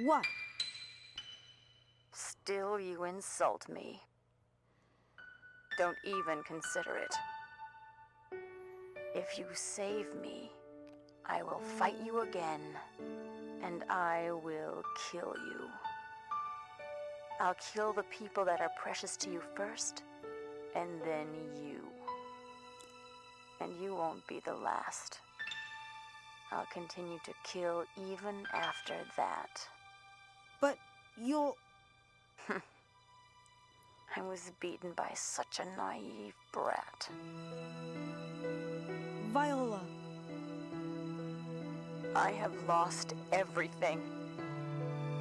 What? Still you insult me. Don't even consider it. If you save me, I will fight you again, and I will kill you. I'll kill the people that are precious to you first, and then you. And you won't be the last. I'll continue to kill even after that. But you'll... I was beaten by such a naive brat. Viola. I have lost everything.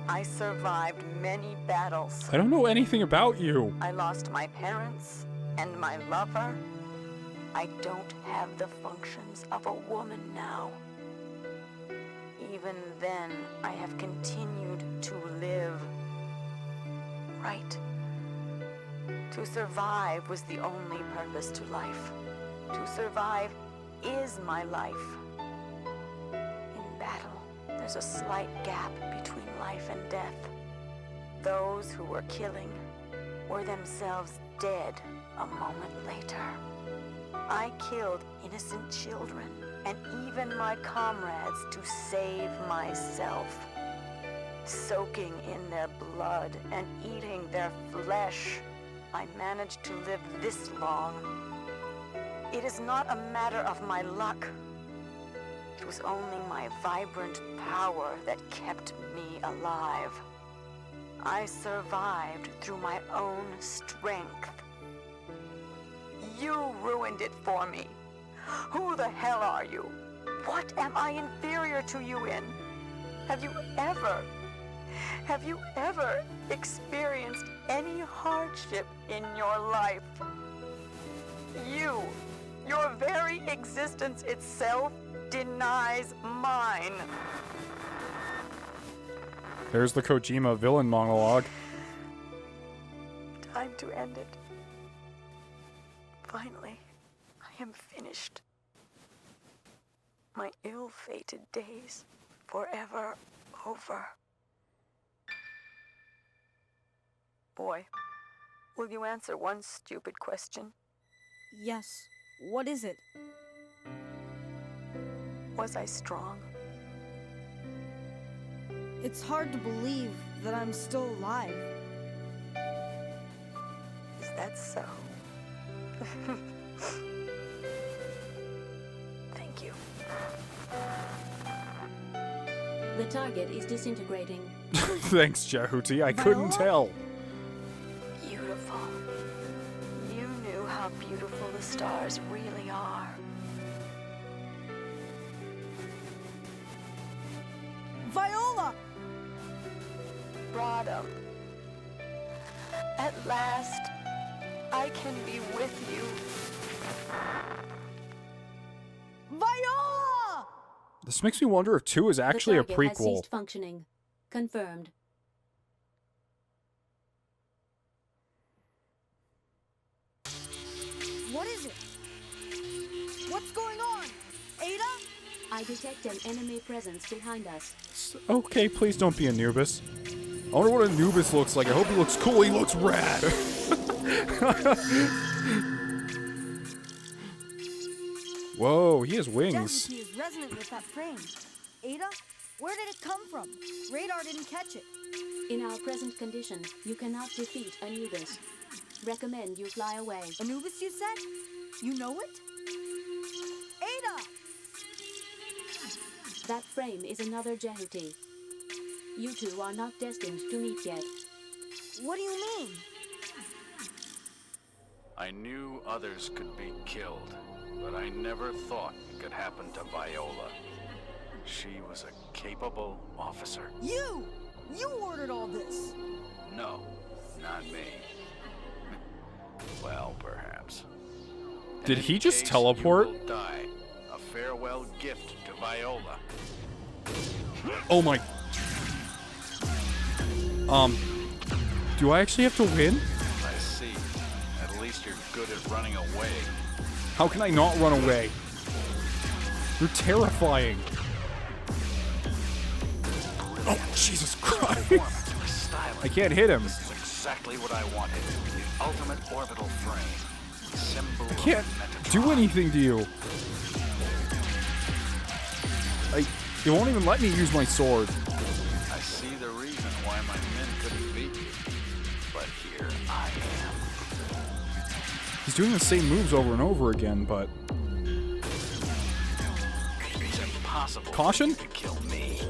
I survived many battles. I don't know anything about you. I lost my parents and my lover. I don't have the functions of a woman now. Even then, I have continued to live. Right? To survive was the only purpose to life. To survive is my life. In battle, there's a slight gap between life and death. Those who were killing were themselves dead a moment later. I killed innocent children and even my comrades to save myself. Soaking in their blood and eating their flesh, I managed to live this long. It is not a matter of my luck. It was only my vibrant power that kept me alive. I survived through my own strength. You ruined it for me. Who the hell are you? What am I inferior to you in? Have you ever experienced any hardship in your life? Your very existence itself denies mine. There's the Kojima villain monologue. Time to end it. Finally, I am finished. My ill-fated days forever over. Boy, will you answer one stupid question? Yes. What is it? Was I strong? It's hard to believe that I'm still alive. Is that so? Thank you. The target is disintegrating. Thanks, Jehuti. I couldn't tell. Beautiful. You knew how beautiful the stars really are. Viola! Rodham. At last, I can be with you. Viola! This makes me wonder if 2 is actually a The target has prequel. ceased functioning. Confirmed. What is it? What's going on? Ada? I detect an enemy presence behind us. Okay, please don't be Anubis. I wonder what Anubis looks like. I hope he looks cool. He looks rad. Whoa, he has wings. Jehuti is resonant with that frame. Ada? Where did it come from? Radar didn't catch it. In our present condition, you cannot defeat Anubis. Recommend you fly away. Anubis, you said? You know it? Ada! That frame is another Jehuti. You two are not destined to meet yet. What do you mean? I knew others could be killed, but I never thought it could happen to Viola. She was a capable officer. You! You ordered all this! No, not me. Well, perhaps. Did In he any just case, teleport? You will die. A farewell gift to Viola. Oh my... Do I actually have to win? I see. At least you're good at running away. How can I not run away? You're terrifying. Oh, Jesus Christ. I can't hit him. This is exactly what I wanted. The ultimate orbital frame. Symbol I can't of do Metatron. anything to you. It won't even let me use my sword. I see the reason why my men couldn't beat you. But here I am. He's doing the same moves over and over again, but... It's impossible Caution? to kill me.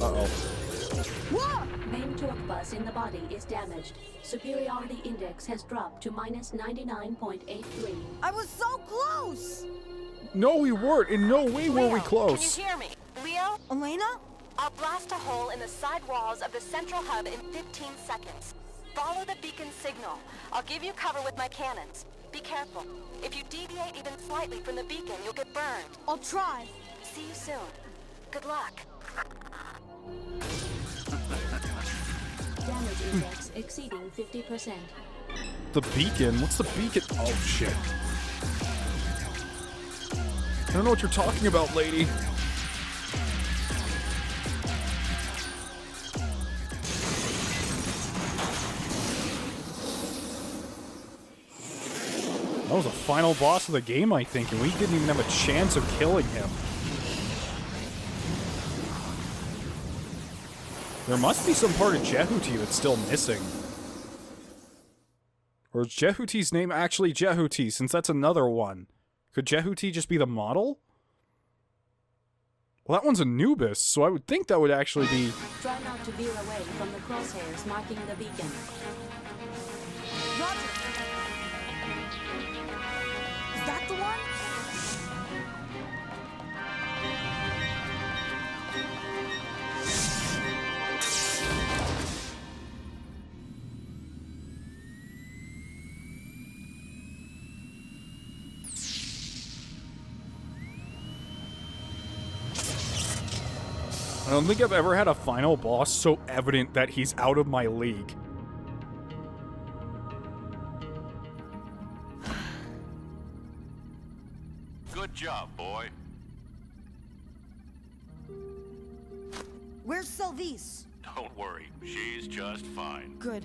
Uh-oh. Main torque bus in the body is damaged. Superiority index has dropped to minus 99.83. I was so close! No, we weren't. In no way were we Leo, close. Can you hear me? Leo? Elena? I'll blast a hole in the side walls of the central hub in 15 seconds. Follow the beacon signal. I'll give you cover with my cannons. Be careful. If you deviate even slightly from the beacon, you'll get burned. I'll try. See you soon. Good luck. Damage index exceeding 50%. The beacon? What's the beacon? Oh, shit. I don't know what you're talking about, lady. That was the final boss of the game, I think, and we didn't even have a chance of killing him. There must be some part of Jehuti that's still missing. Or is Jehuti's name actually Jehuti, since that's another one? Could Jehuti just be the model? Well, that one's Anubis, so I would think that would actually be... Try not to veer away from the crosshairs marking the beacon. Roger. Is that the one? I don't think I've ever had a final boss so evident that he's out of my league. Good job, boy. Where's Selvis? Don't worry, she's just fine. Good.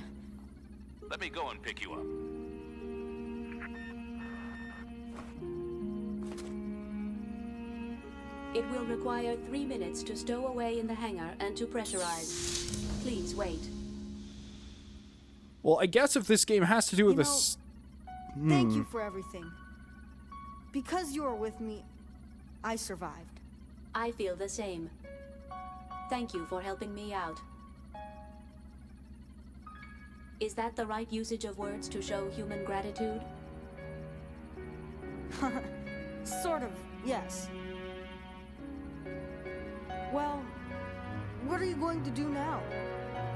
Let me go and pick you up. It will require 3 minutes to stow away in the hangar and to pressurize. Please wait. Well, I guess if this game has to do with this... Thank you for everything. Because you were with me, I survived. I feel the same. Thank you for helping me out. Is that the right usage of words to show human gratitude? Sort of, yes. Well, what are you going to do now?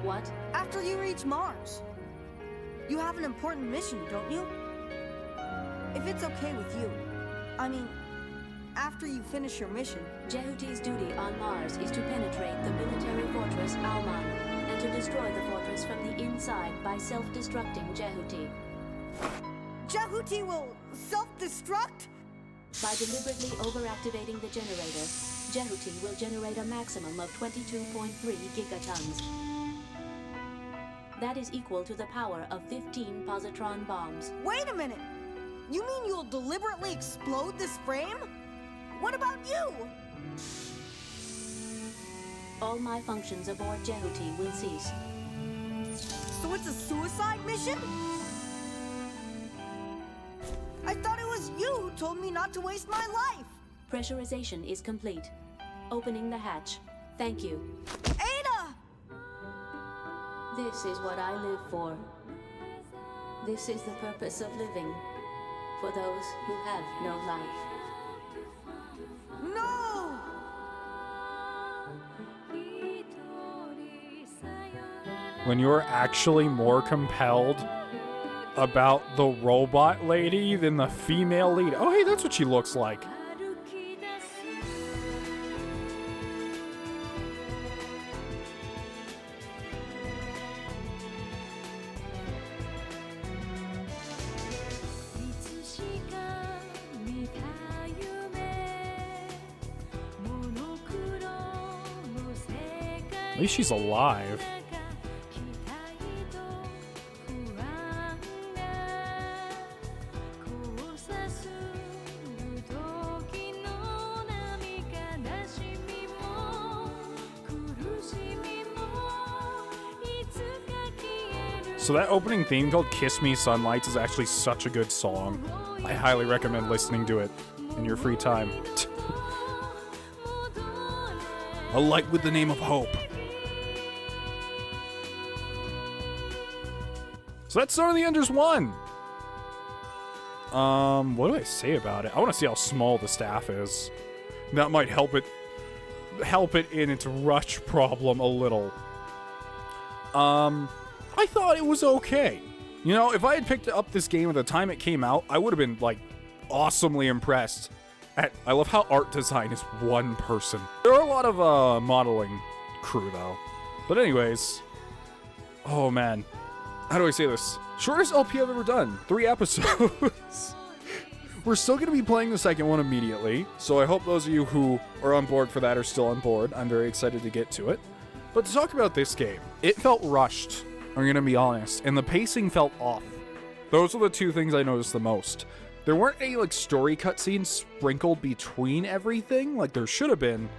What? After you reach Mars. You have an important mission, don't you? If it's okay with you. I mean, after you finish your mission... Jehuti's duty on Mars is to penetrate the military fortress Auman and to destroy the fortress from the inside by self-destructing Jehuti. Jehuti will self-destruct? By deliberately overactivating the generator, Jehuti will generate a maximum of 22.3 gigatons. That is equal to the power of 15 positron bombs. Wait a minute! You mean you'll deliberately explode this frame? What about you? All my functions aboard Jehuti will cease. So it's a suicide mission? I thought it was you who told me not to waste my life! Pressurization is complete. Opening the hatch. Thank you. Ada! This is what I live for. This is the purpose of living. For those who have no life. No! When you're actually more compelled about the robot lady than the female lead. Oh, hey, that's what she looks like. At least she's alive. So that opening theme called Kiss Me Sunlights is actually such a good song. I highly recommend listening to it in your free time. A light with the name of hope. So that's Zone of the Enders 1. What do I say about it? I want to see how small the staff is. That might help it in its rush problem a little. I thought it was okay. You know, if I had picked up this game at the time it came out, I would have been, like, awesomely impressed. I love how art design is one person. There are a lot of modeling crew, though. But anyways, oh man, how do I say this? Shortest LP I've ever done, 3 episodes. We're still going to be playing the second one immediately, so I hope those of you who are on board for that are still on board. I'm very excited to get to it. But to talk about this game, it felt rushed, I'm going to be honest, and the pacing felt off. Those are the 2 things I noticed the most. There weren't any, like, story cutscenes sprinkled between everything, like there should have been.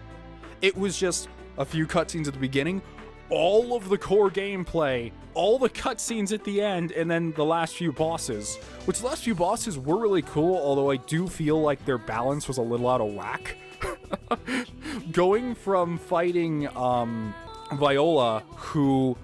It was just a few cutscenes at the beginning, all of the core gameplay, all the cutscenes at the end, and then the last few bosses. Which the last few bosses were really cool, although I do feel like their balance was a little out of whack. Going from fighting Viola, who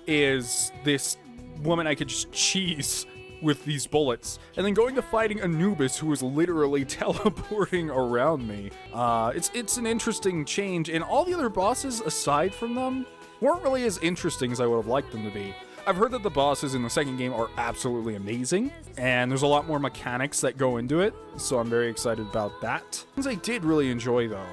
is this woman I could just cheese with these bullets, and then going to fighting Anubis, who is literally teleporting around me. It's an interesting change, and all the other bosses aside from them weren't really as interesting as I would have liked them to be. I've heard that the bosses in the second game are absolutely amazing, and there's a lot more mechanics that go into it, so I'm very excited about that. Things I did really enjoy, though,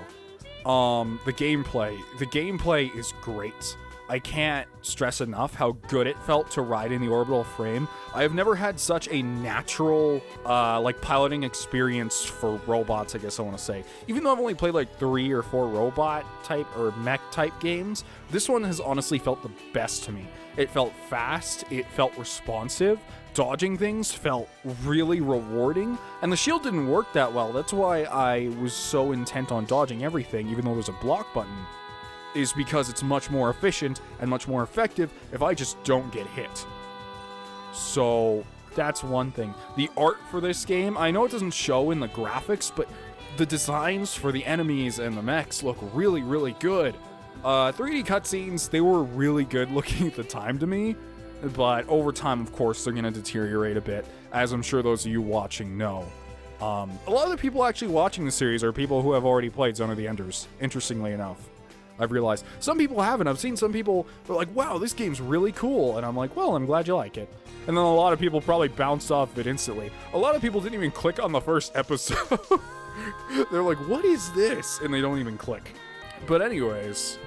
the gameplay. The gameplay is great. I can't stress enough how good it felt to ride in the orbital frame. I have never had such a natural, like, piloting experience for robots, I guess I want to say. Even though I've only played, like, 3 or 4 robot-type or mech-type games, this one has honestly felt the best to me. It felt fast, it felt responsive, dodging things felt really rewarding, and the shield didn't work that well. That's why I was so intent on dodging everything, even though there's a block button, is because it's much more efficient and much more effective if I just don't get hit. So that's one thing. The art for this game, I know it doesn't show in the graphics, but the designs for the enemies and the mechs look really, really good. 3D cutscenes, they were really good looking at the time to me, but over time, of course, they're going to deteriorate a bit, as I'm sure those of you watching know. A lot of the people actually watching the series are people who have already played Zone of the Enders, interestingly enough. I've realized. Some people haven't. I've seen some people who are like, wow, this game's really cool. And I'm like, well, I'm glad you like it. And then a lot of people probably bounced off of it instantly. A lot of people didn't even click on the first episode. They're like, what is this? And they don't even click. But anyways,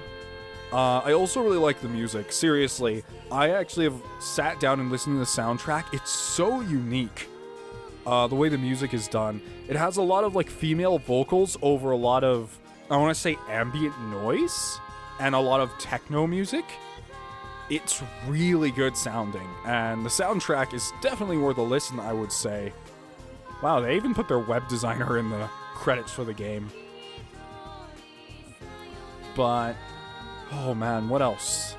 I also really like the music. Seriously, I actually have sat down and listened to the soundtrack. It's so unique. The way the music is done. It has a lot of like female vocals over a lot of, I want to say, ambient noise and a lot of techno music. It's really good sounding, and the soundtrack is definitely worth a listen, I would say. Wow, they even put their web designer in the credits for the game. But, oh man, what else?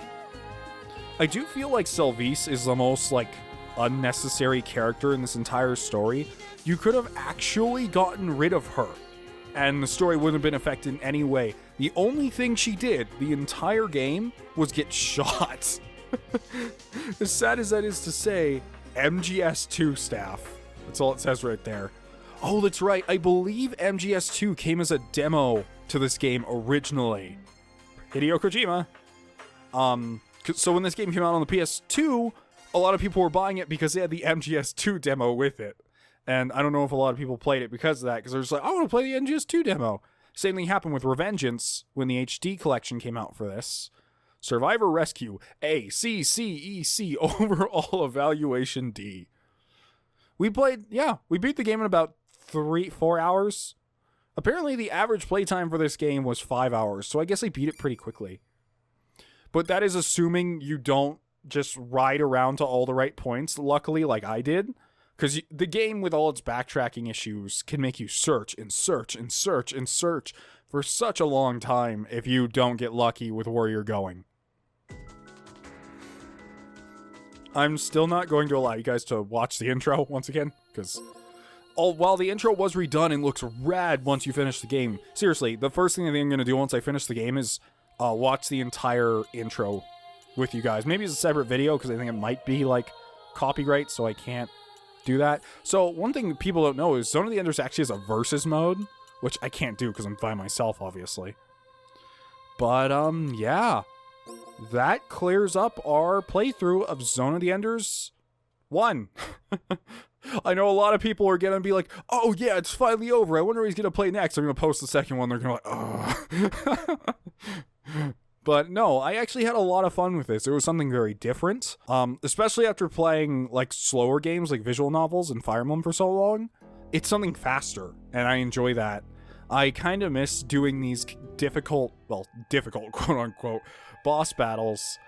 I do feel like Selvice is the most, like, unnecessary character in this entire story. You could have actually gotten rid of her, and the story wouldn't have been affected in any way. The only thing she did the entire game was get shot. As sad as that is to say, MGS2 staff. That's all it says right there. Oh, that's right. I believe MGS2 came as a demo to this game originally. Hideo Kojima. So when this game came out on the PS2, a lot of people were buying it because they had the MGS2 demo with it. And I don't know if a lot of people played it because of that, because they're just like, I want to play the MGS2 demo. Same thing happened with Revengeance when the HD collection came out for this. Survivor Rescue, A, C, C, E, C, overall evaluation D. We beat the game in about 3-4 hours. Apparently the average playtime for this game was 5 hours, so I guess I beat it pretty quickly. But that is assuming you don't just ride around to all the right points, luckily, like I did. Because the game, with all its backtracking issues, can make you search and search and search and search for such a long time if you don't get lucky with where you're going. I'm still not going to allow you guys to watch the intro once again, because while the intro was redone and looks rad once you finish the game, seriously, the first thing I think I'm going to do once I finish the game is watch the entire intro with you guys. Maybe it's a separate video, because I think it might be, like, copyright, so I can't do that. So one thing people don't know is Zone of the Enders actually has a versus mode, which I can't do because I'm by myself, obviously. But yeah, that clears up our playthrough of Zone of the Enders 1. I know a lot of people are gonna be like, oh yeah, it's finally over, I wonder what he's gonna play next. I'm gonna post the second one, they're gonna be like, oh. But no, I actually had a lot of fun with this. It was something very different, especially after playing like slower games like visual novels and Fire Emblem for so long. It's something faster, and I enjoy that. I kind of miss doing these difficult quote-unquote boss battles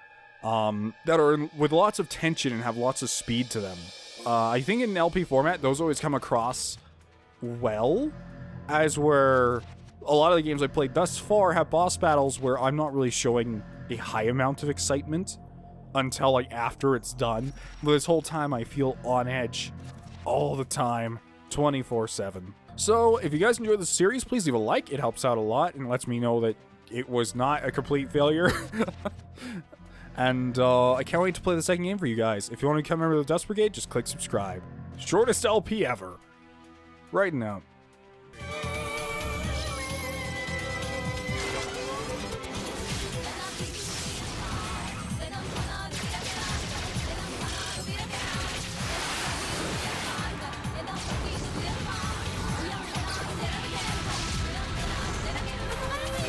that are with lots of tension and have lots of speed to them. I think in LP format, those always come across well, as where a lot of the games I played thus far have boss battles where I'm not really showing a high amount of excitement until like after it's done. But this whole time I feel on edge all the time, 24/7. So if you guys enjoyed the series, please leave a like. It helps out a lot and lets me know that it was not a complete failure. And I can't wait to play the second game for you guys. If you want to become a member of the Dust Brigade, just click subscribe. Shortest LP ever. Right now.